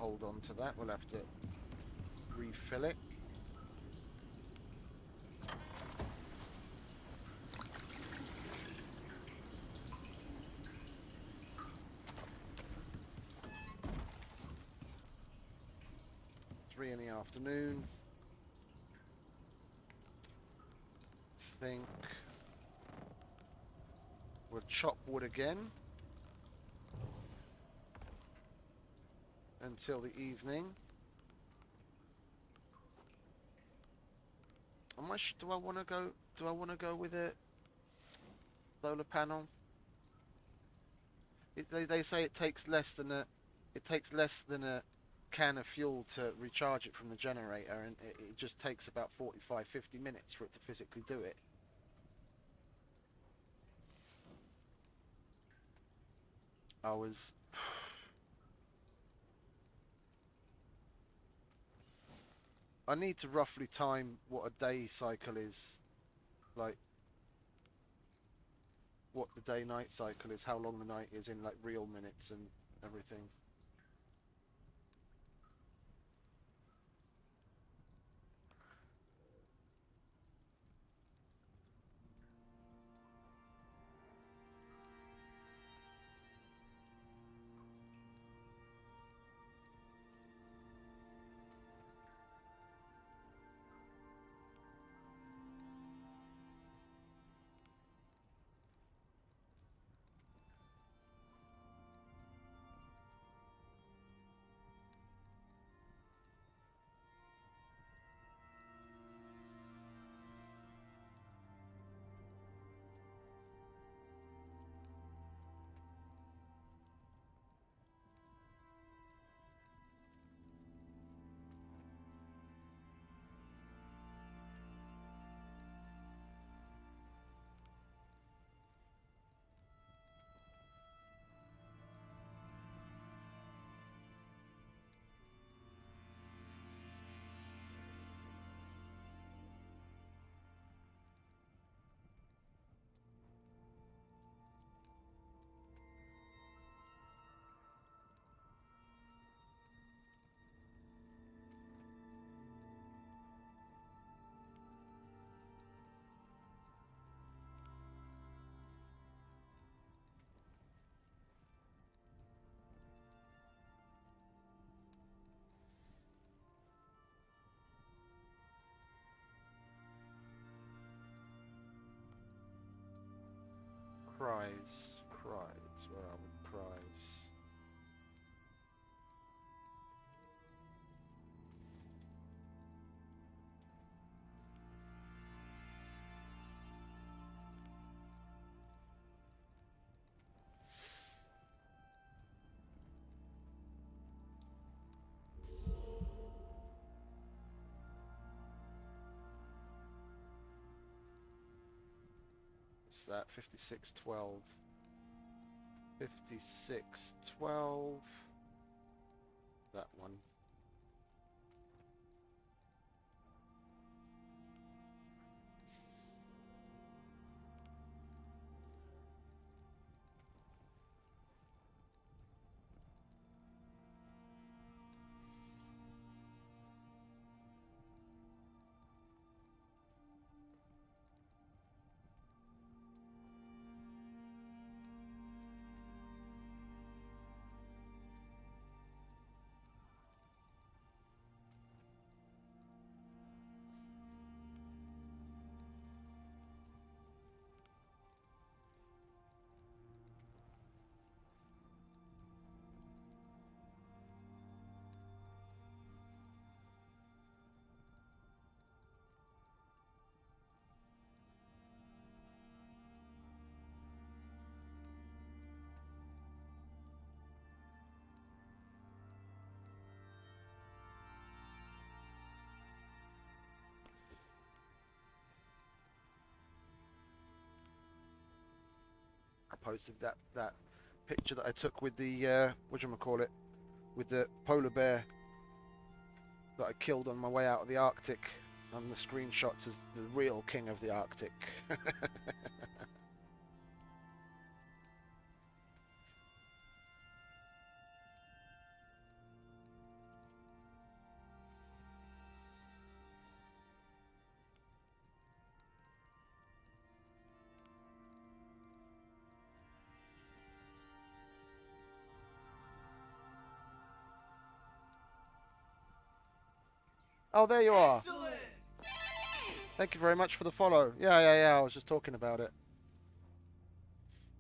Hold on to that. We'll have to refill it. Three in the afternoon. Think we'll chop wood again until the evening. How much do I want to go? Do I want to go with a solar panel? They say it takes less than a can of fuel to recharge it from the generator, and it just takes about 45-50 minutes for it to physically do it. I need to roughly time what a day cycle is, like what the day-night cycle is, how long the night is in like real minutes and everything. Cries, where are we? Cries. What's that? 5612. 5612. That one. I posted that picture that I took with the whatchamacallit, with the polar bear that I killed on my way out of the Arctic on the screenshots as the real king of the Arctic. Oh, there you are. Excellent. Thank you very much for the follow. Yeah. I was just talking about it.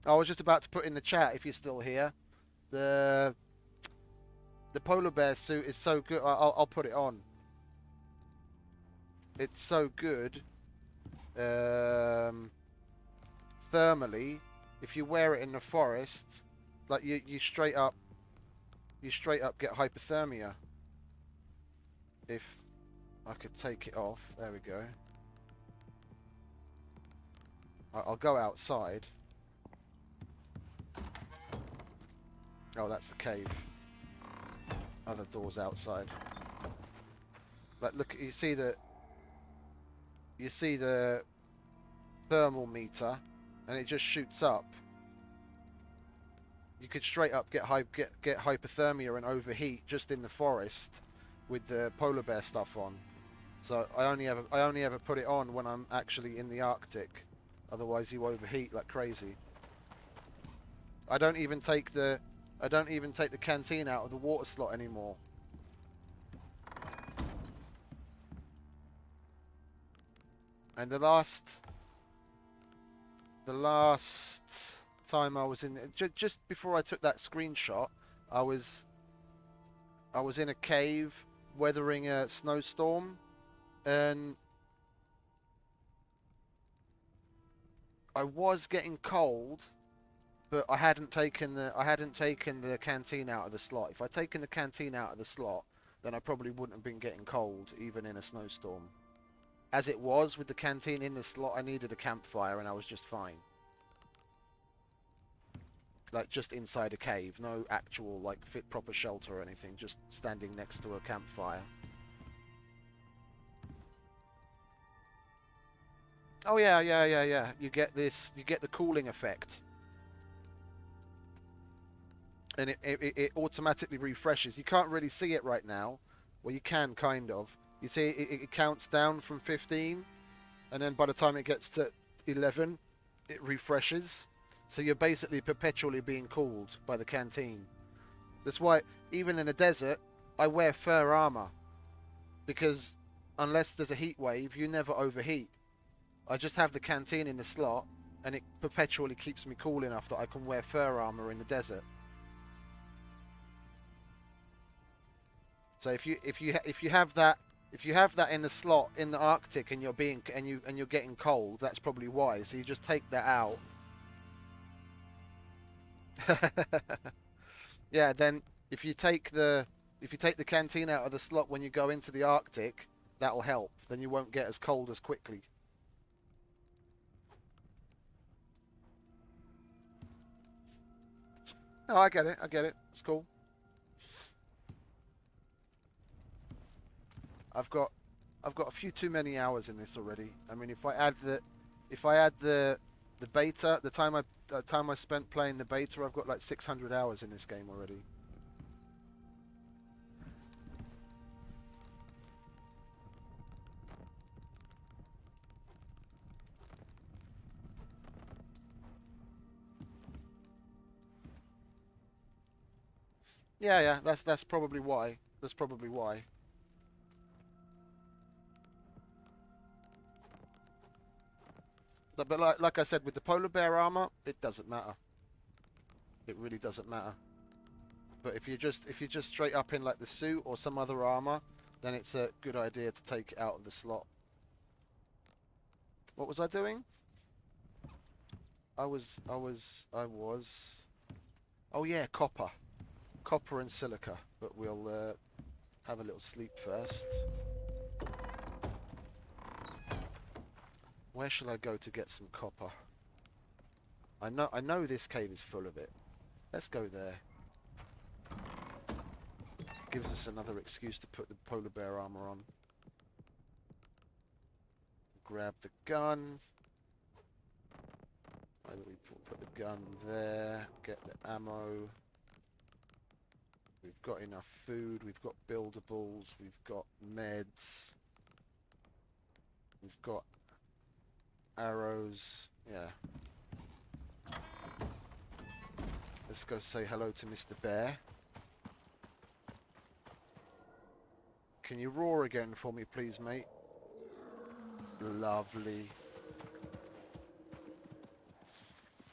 I was just about to put in the chat if you're still here. The polar bear suit is so good. I'll put it on. It's so good. Thermally, if you wear it in the forest, like you straight up get hypothermia. If I could take it off, there we go. I'll go outside. Oh, that's the cave. Other doors outside. Like, look, you see the thermal meter, and it just shoots up. You could straight up get hypothermia and overheat just in the forest with the polar bear stuff on. So I only ever put it on when I'm actually in the Arctic. Otherwise, you overheat like crazy. I don't even take the canteen out of the water slot anymore. And the last time I was in, just before I took that screenshot, I was in a cave weathering a snowstorm, and I was getting cold, but I hadn't taken the canteen out of the slot. If I'd taken the canteen out of the slot, then I probably wouldn't have been getting cold even in a snowstorm. As it was, with the canteen in the slot, I needed a campfire and I was just fine. Like, just inside a cave, no actual like proper shelter or anything, just standing next to a campfire. Oh yeah. You get the cooling effect. And it automatically refreshes. You can't really see it right now. Well, you can, kind of. You see, it counts down from 15, and then by the time it gets to 11, it refreshes. So you're basically perpetually being cooled by the canteen. That's why, even in a desert, I wear fur armor. Because unless there's a heat wave, you never overheat. I just have the canteen in the slot, and it perpetually keeps me cool enough that I can wear fur armor in the desert. So if you have that in the slot in the Arctic and you're getting cold, that's probably why. So you just take that out. Yeah, then if you take the canteen out of the slot when you go into the Arctic, that'll help. Then you won't get as cold as quickly. No, I get it. I get it. It's cool. I've got a few too many hours in this already. I mean, if I add the beta, the time I spent playing the beta, I've got like 600 hours in this game already. Yeah, yeah, that's probably why. That's probably why. But like I said, with the polar bear armor, it doesn't matter. It really doesn't matter. But if you're just straight up in like the suit or some other armor, then it's a good idea to take it out of the slot. What was I doing? I was. Oh yeah, copper and silica. But we'll have a little sleep first. Where shall I go to get some copper? I know this cave is full of it. Let's go there. Gives us another excuse to put the polar bear armor on. Grab the gun. Maybe we put the gun there. Get the ammo. We've got enough food. We've got buildables. We've got meds. We've got arrows. Yeah. Let's go say hello to Mr. Bear. Can you roar again for me, please, mate? Lovely.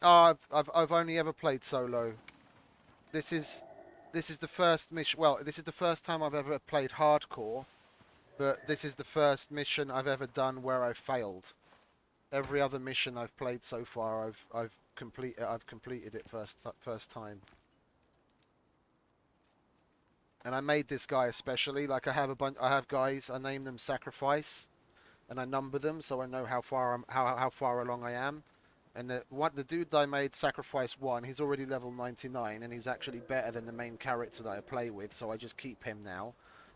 Oh, I've only ever played solo. This is the first mission. Well, this is the first time I've ever played hardcore, but this is the first mission I've ever done where I failed. Every other mission I've played so far, I've completed it first time. And I made this guy especially. Like I have guys. I name them Sacrifice, and I number them so I know how far along I am. And the dude that I made, Sacrifice 1, he's already level 99, and he's actually better than the main character that I play with, so I just keep him now.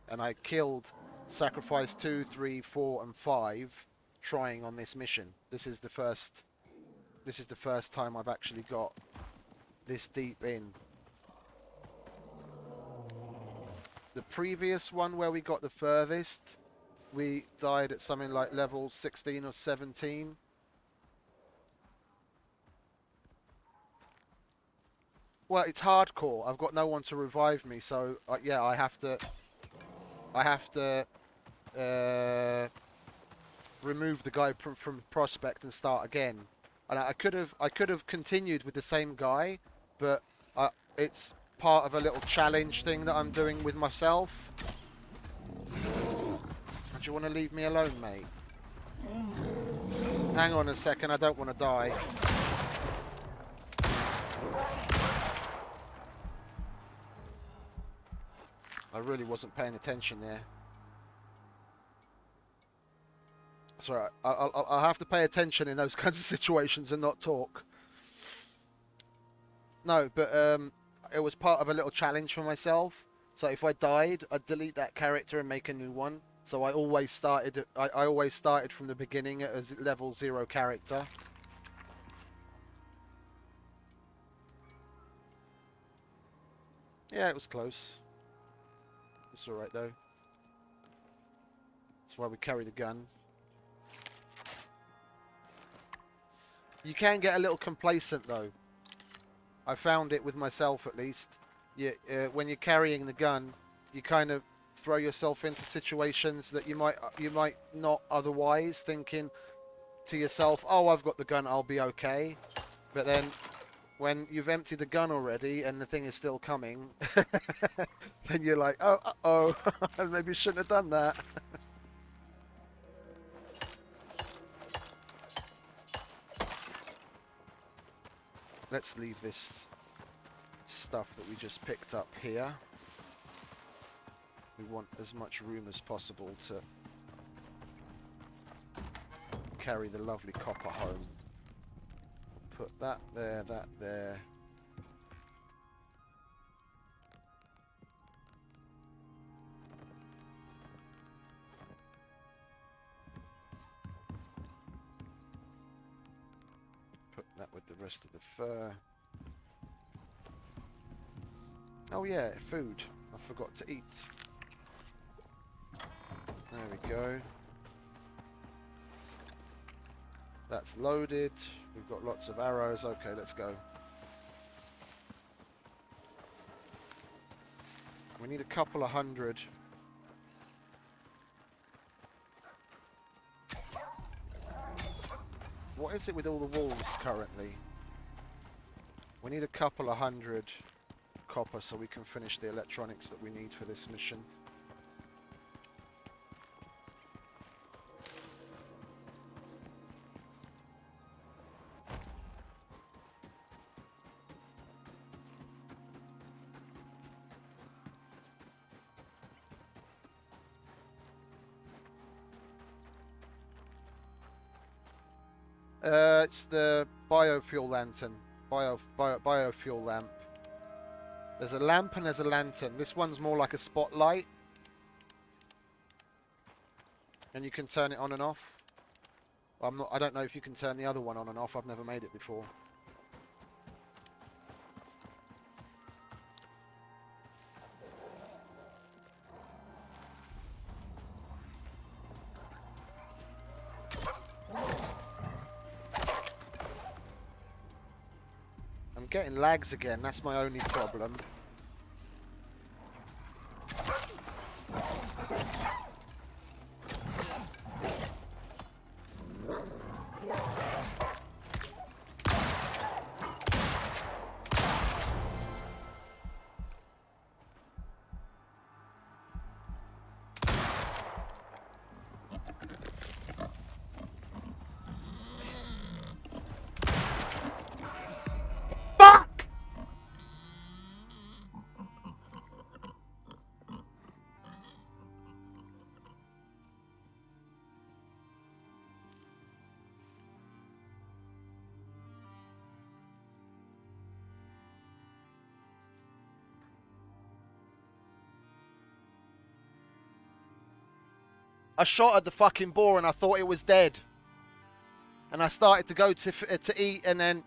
And I killed Sacrifice 2, 3, 4, and 5 trying on this mission. This is the first time I've actually got this deep in. The previous one where we got the furthest, we died at something like level 16 or 17. Well, it's hardcore. I've got no one to revive me, so yeah, I have to remove the guy from prospect and start again. And I could have continued with the same guy, but it's part of a little challenge thing that I'm doing with myself. Do you want to leave me alone, mate? Hang on a second, I don't want to die. I really wasn't paying attention there. Sorry, I'll have to pay attention in those kinds of situations and not talk. No, but it was part of a little challenge for myself. So if I died, I'd delete that character and make a new one. So I always started. I always started from the beginning as level 0 character. Yeah, it was close. It's all right though. That's why we carry the gun. You can get a little complacent though. I found it with myself at least. When you're carrying the gun, you kind of throw yourself into situations that you might not otherwise, thinking to yourself, "Oh, I've got the gun, I'll be okay." But then, when you've emptied the gun already and the thing is still coming, then you're like, "Oh, uh-oh, I maybe shouldn't have done that." Let's leave this stuff that we just picked up here. We want as much room as possible to carry the lovely copper home. Put that there, that there. with the rest of the fur. Oh yeah, food. I forgot to eat. There we go. That's loaded. We've got lots of arrows. Okay, let's go. We need a couple of hundred. What is it with all the walls currently? We need a couple of hundred copper so we can finish the electronics that we need for this mission. It's the biofuel lantern. Biofuel lamp. There's a lamp and there's a lantern. This one's more like a spotlight. And you can turn it on and off. I don't know if you can turn the other one on and off. I've never made it before. I'm getting lags again. That's my only problem. I shot at the fucking boar and I thought it was dead. And I started to go to eat and then...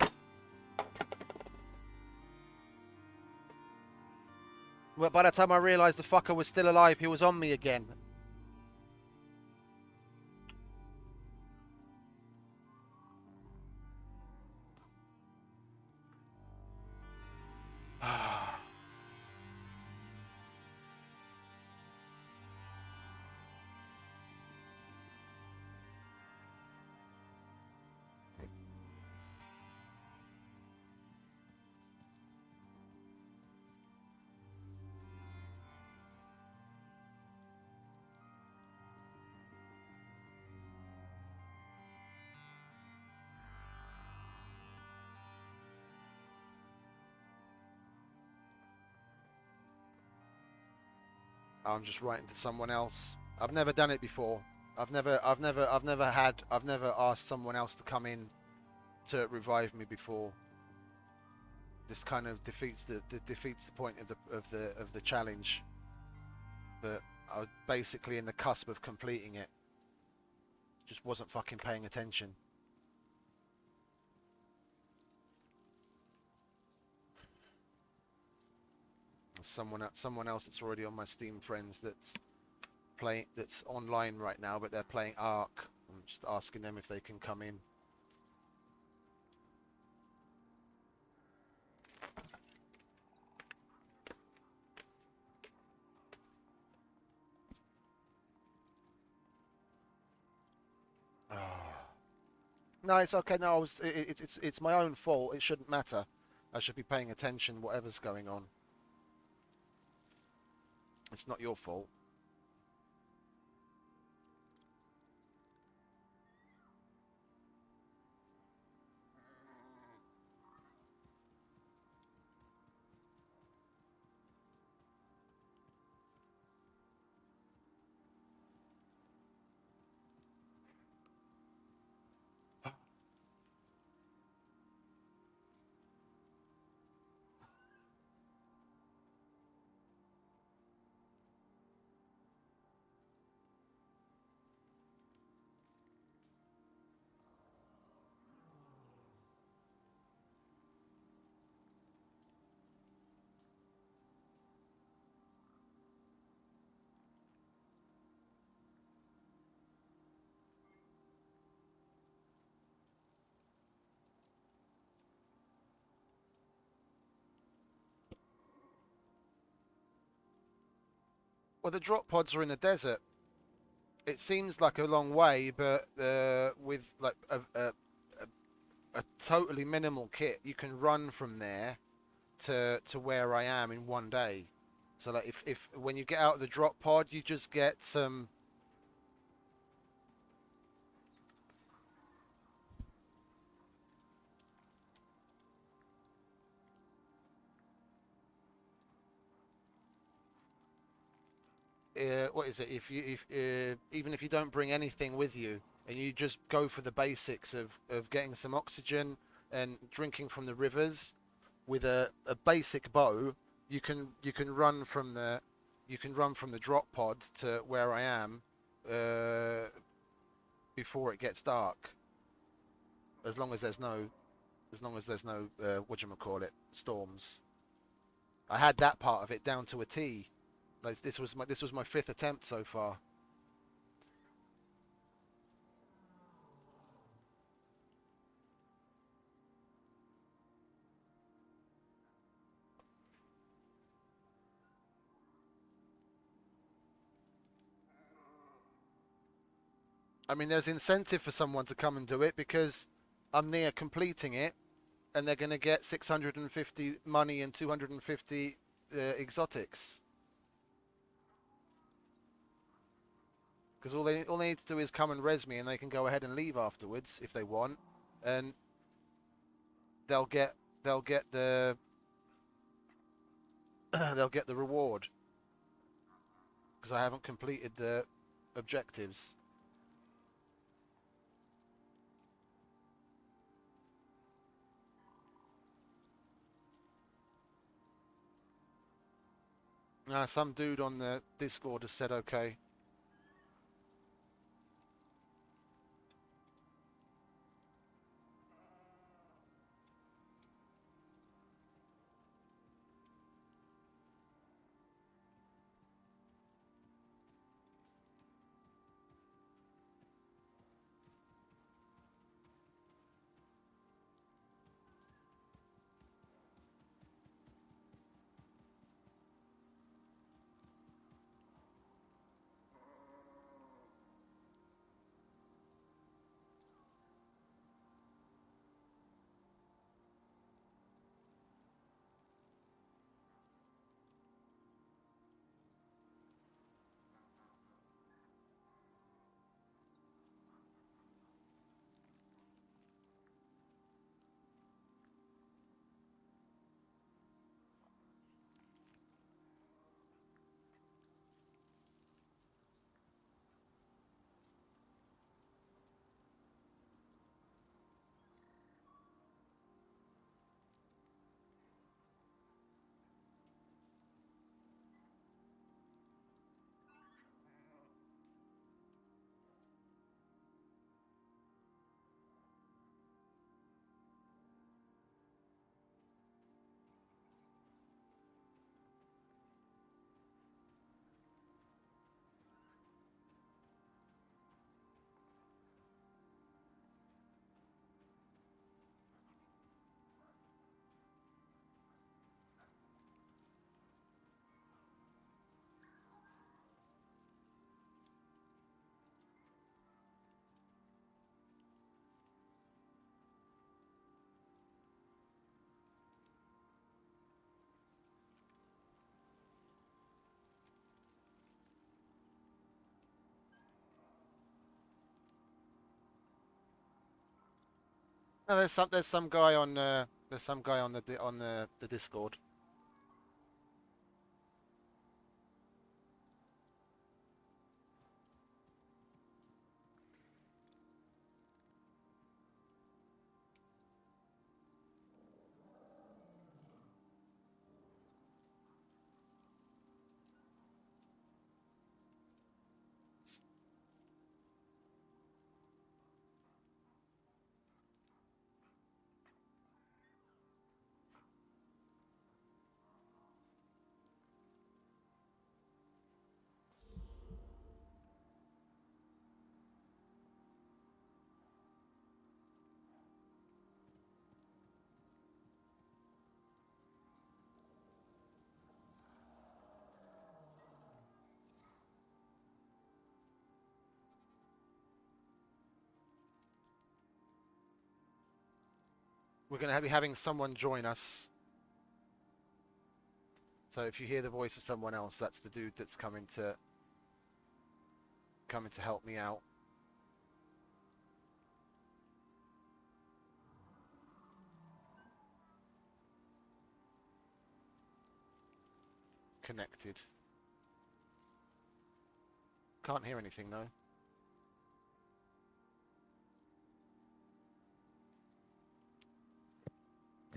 But by the time I realised the fucker was still alive, he was on me again. I'm just writing to someone else. I've never done it before. I've never asked someone else to come in to revive me before. This kind of defeats the point of the challenge. But I was basically in the cusp of completing it. Just wasn't fucking paying attention. Someone else that's already on my Steam friends that's online right now, but they're playing Ark. I'm just asking them if they can come in. No, it's okay. No, it's my own fault. It shouldn't matter. I should be paying attention whatever's going on. It's not your fault. Well, the drop pods are in the desert. It seems like a long way, but with like a totally minimal kit, you can run from there to where I am in one day. So like if when you get out of the drop pod, you just get some. What is it? If you if Even if you don't bring anything with you, and you just go for the basics of getting some oxygen and drinking from the rivers with a basic bow, you can run from the drop pod to where I am uh, before it gets dark. As long as there's no whatchamacallit, storms. I had that part of it down to a T. Like this was my fifth attempt so far. I mean, there's incentive for someone to come and do it because I'm near completing it, and they're going to get 650 money and 250 exotics. Because all they need to do is come and res me, and they can go ahead and leave afterwards if they want, and they'll get they'll get the they'll get the reward because I haven't completed the objectives. Some dude on the Discord has said okay. No, there's some guy on the Discord. We're going to be having someone join us. So if you hear the voice of someone else, that's the dude that's coming to help me out. Connected. Can't hear anything though.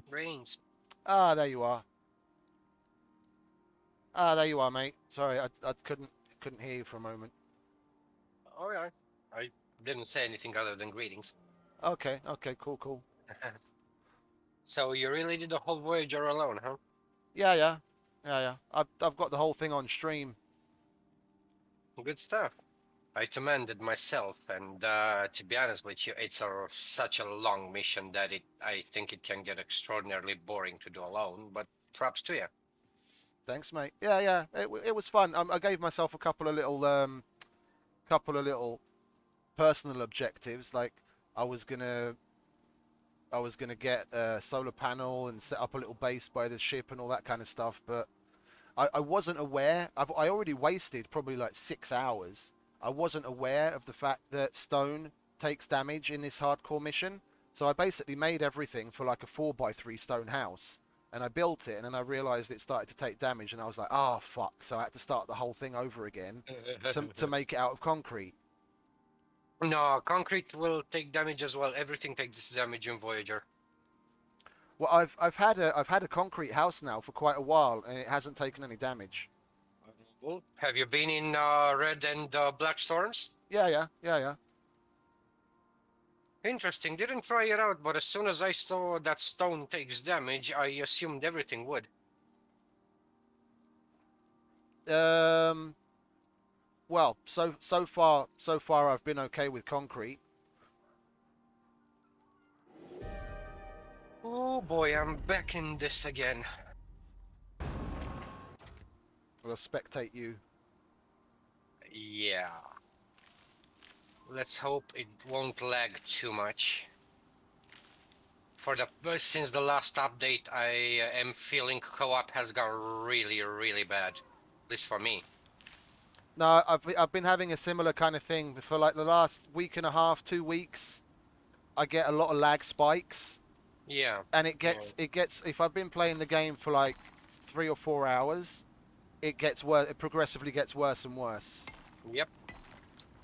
Brains. Ah, there you are. Ah, there you are, mate. Sorry, I couldn't hear you for a moment. Oh yeah. I didn't say anything other than greetings. Okay, okay, cool. So you really did the whole Voyager alone, huh? Yeah. I've got the whole thing on stream. Good stuff. I commended myself, and to be honest with you, it's such a long mission that I think it can get extraordinarily boring to do alone. But props to you. Thanks, mate. Yeah. It was fun. I gave myself a couple of little personal objectives. Like I was gonna I was gonna get a solar panel and set up a little base by the ship and all that kind of stuff. But I wasn't aware. I already wasted probably like 6 hours. I wasn't aware of the fact that stone takes damage in this hardcore mission. So I basically made everything for like a 4x3 stone house. And I built it, and then I realized it started to take damage, and I was like, "Oh fuck!" So I had to start the whole thing over again to make it out of concrete. No, concrete will take damage as well. Everything takes damage in Voyager. Well, I've had a concrete house now for quite a while, and it hasn't taken any damage. Well, have you been in Red and Black Storms? Yeah. Interesting. Didn't try it out, but as soon as I saw that stone takes damage, I assumed everything would. Um. Well, so far I've been okay with concrete. Oh boy, I'm back in this again. I'll spectate you. Yeah. Let's hope it won't lag too much. Since the last update, I am feeling co-op has got really bad. At least for me. No, I've been having a similar kind of thing for like the last week and a half, 2 weeks. I get a lot of lag spikes, Yeah. and Yeah. it gets if I've been playing the game for like 3 or 4 hours, it gets worse. It progressively gets worse and worse. Yep.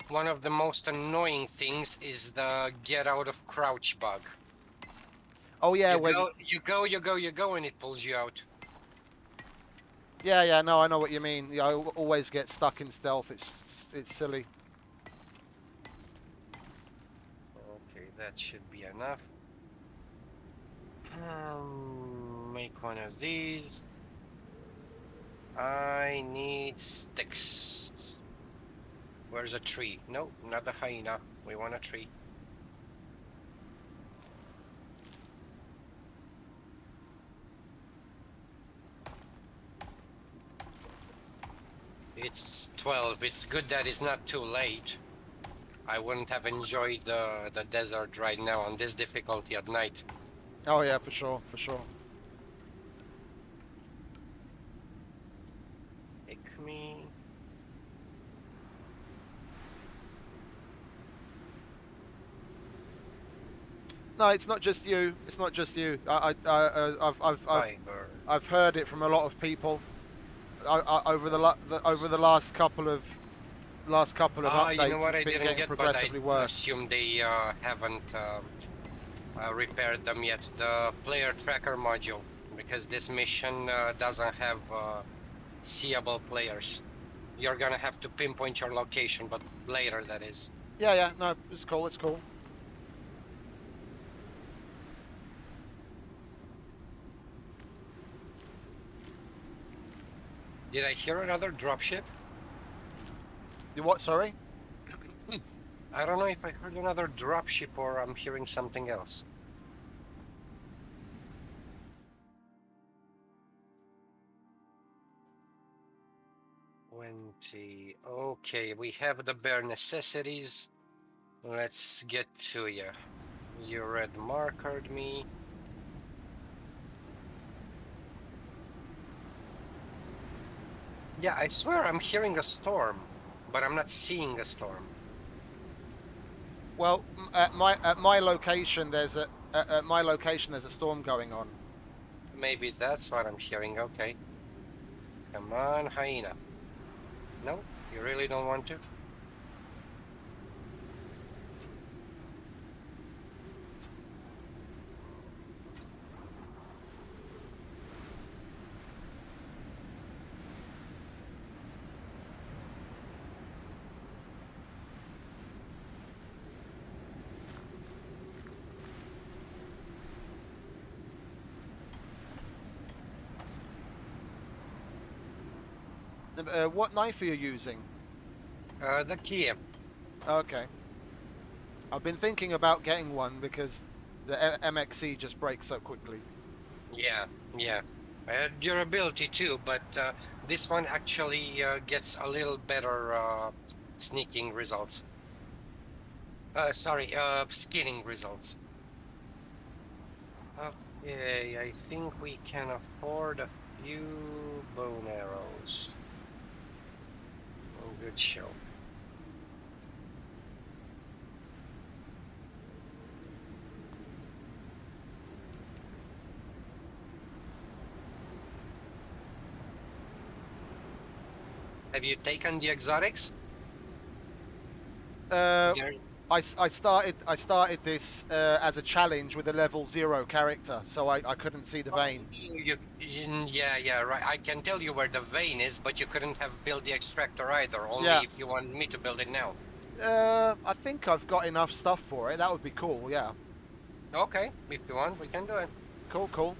One of the most annoying things is the get out of crouch bug. Oh yeah, You when go, you go, you go, you go, and it pulls you out. yeah, no, I know what you mean. Yeah, I always get stuck in stealth. It's silly. Okay, that should be enough. Make one of these. I need sticks. Where's a tree? No, not a hyena. We want a tree. It's 12. It's good that it's not too late. I wouldn't have enjoyed the desert right now on this difficulty at night. Oh yeah, for sure. Pick me. No, it's not just you. It's not just you. Fiber. I've heard it from a lot of people over over the last couple of You know updates. what It's I been didn't getting get, but I progressively worse. assume they haven't repaired them yet. The player tracker module, because this mission doesn't have seeable players. You're gonna have to pinpoint your location, but later that is. Yeah. No, it's cool. It's cool. Did I hear another dropship? You what? Sorry. I don't know if I heard another dropship or I'm hearing something else. Okay, we have the bare necessities. Let's get to you. You red markered me. Yeah, I swear I'm hearing a storm, but I'm not seeing a storm. Well, at my location, at my location there's a storm going on. Maybe that's what I'm hearing. Okay. Come on, hyena. No, you really don't want to? What knife are you using? The Kiev. Okay, I've been thinking about getting one because the MXC just breaks so quickly. Yeah, yeah. Durability too, but this one actually gets a little better sneaking results. Sorry, skinning results. Okay, I think we can afford a few bone arrows. Oh, good show. Have you taken the exotics? Uh, There, I started this as a challenge with a level 0 character, so I couldn't see the oh, vein. yeah, yeah, right. I can tell you where the vein is, but you couldn't have built the extractor either, only Yeah, if you want me to build it now. I think I've got enough stuff for it. That would be cool. Yeah, Okay, if you want, we can do it. cool, cool.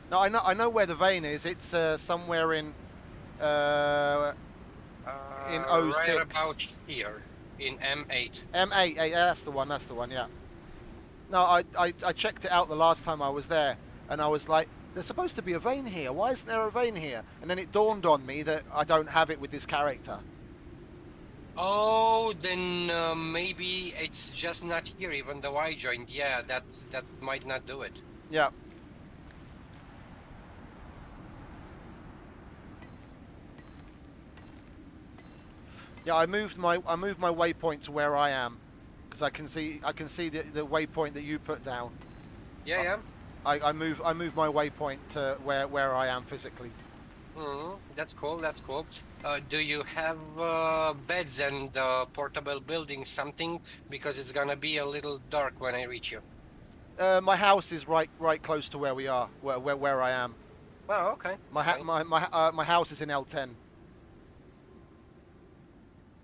No, I know where the vein is. It's somewhere uh, in Right '06. about here in M8. M8. Yeah, that's the one. That's the one. Yeah. No, I checked it out the last time I was there, and I was like, there's supposed to be a vein here. Why isn't there a vein here? And then it dawned on me that I don't have it with this character. Oh, then maybe it's just not here, even though I joined. Yeah, that might not do it. Yeah. Yeah, I moved my waypoint to where I am because I can see the waypoint that you put down. Yeah, I, yeah. I moved my waypoint to where I am physically. That's cool. That's cool. Do you have beds and portable buildings, something? Because it's gonna be a little dark when I reach you. My house is right close to where we are, where I am. Oh, okay, My ha- okay. my house is in L10.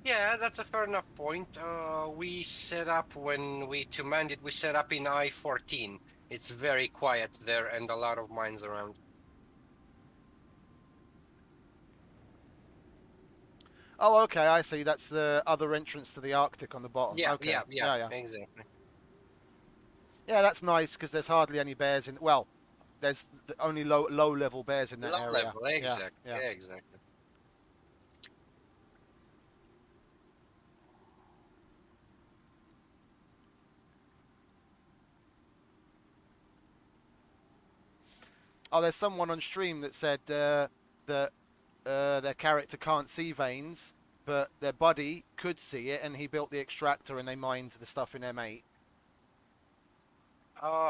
Yeah, that's a fair enough point. We set up when we to manned it, we set up in I-14. It's very quiet there and a lot of mines around. Oh, okay, I see. That's the other entrance to the Arctic on the bottom. Yeah, Okay, yeah, yeah, yeah, yeah, exactly. yeah. That's nice because there's hardly any bears in. Well, there's only low level bears in that Low area. level, Yeah, exactly, yeah. exactly. Oh, there's someone on stream that said that their character can't see veins, but their buddy could see it, and he built the extractor, and they mined the stuff in M8.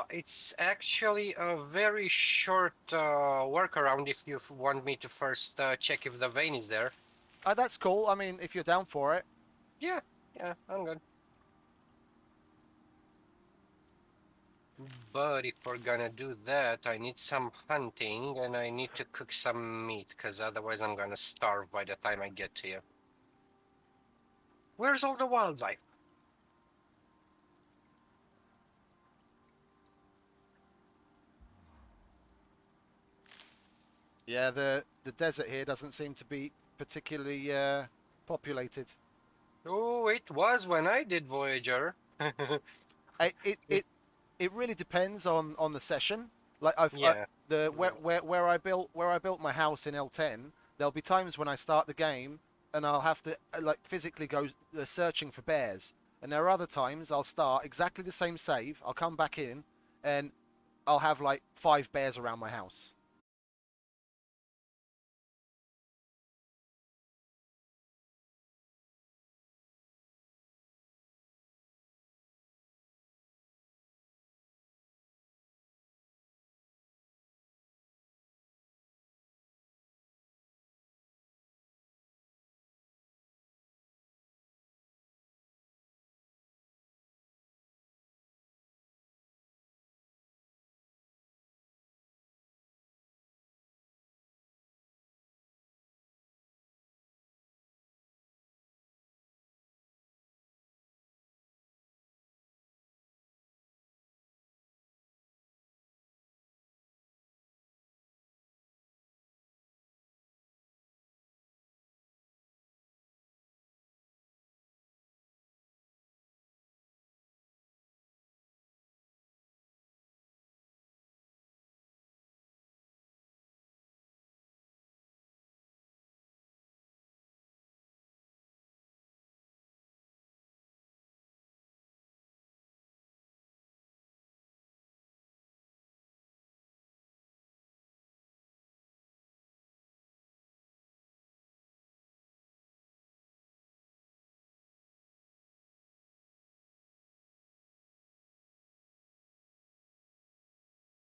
It's actually a very short workaround if you want me to first check if the vein is there. That's cool. I mean, if you're down for it. Yeah, yeah, I'm good. But if we're gonna do that, I need some hunting and I need to cook some meat, because otherwise I'm gonna starve by the time I get to you. Where's all the wildlife? Yeah, the desert here doesn't seem to be particularly populated. Oh, it was when I did Voyager. I, it really depends on the session. Like Yeah. the where I built my house in L10. There'll be times when I start the game and I'll have to like physically go searching for bears, and there are other times I'll start exactly the same save. I'll come back in and I'll have like 5 bears around my house.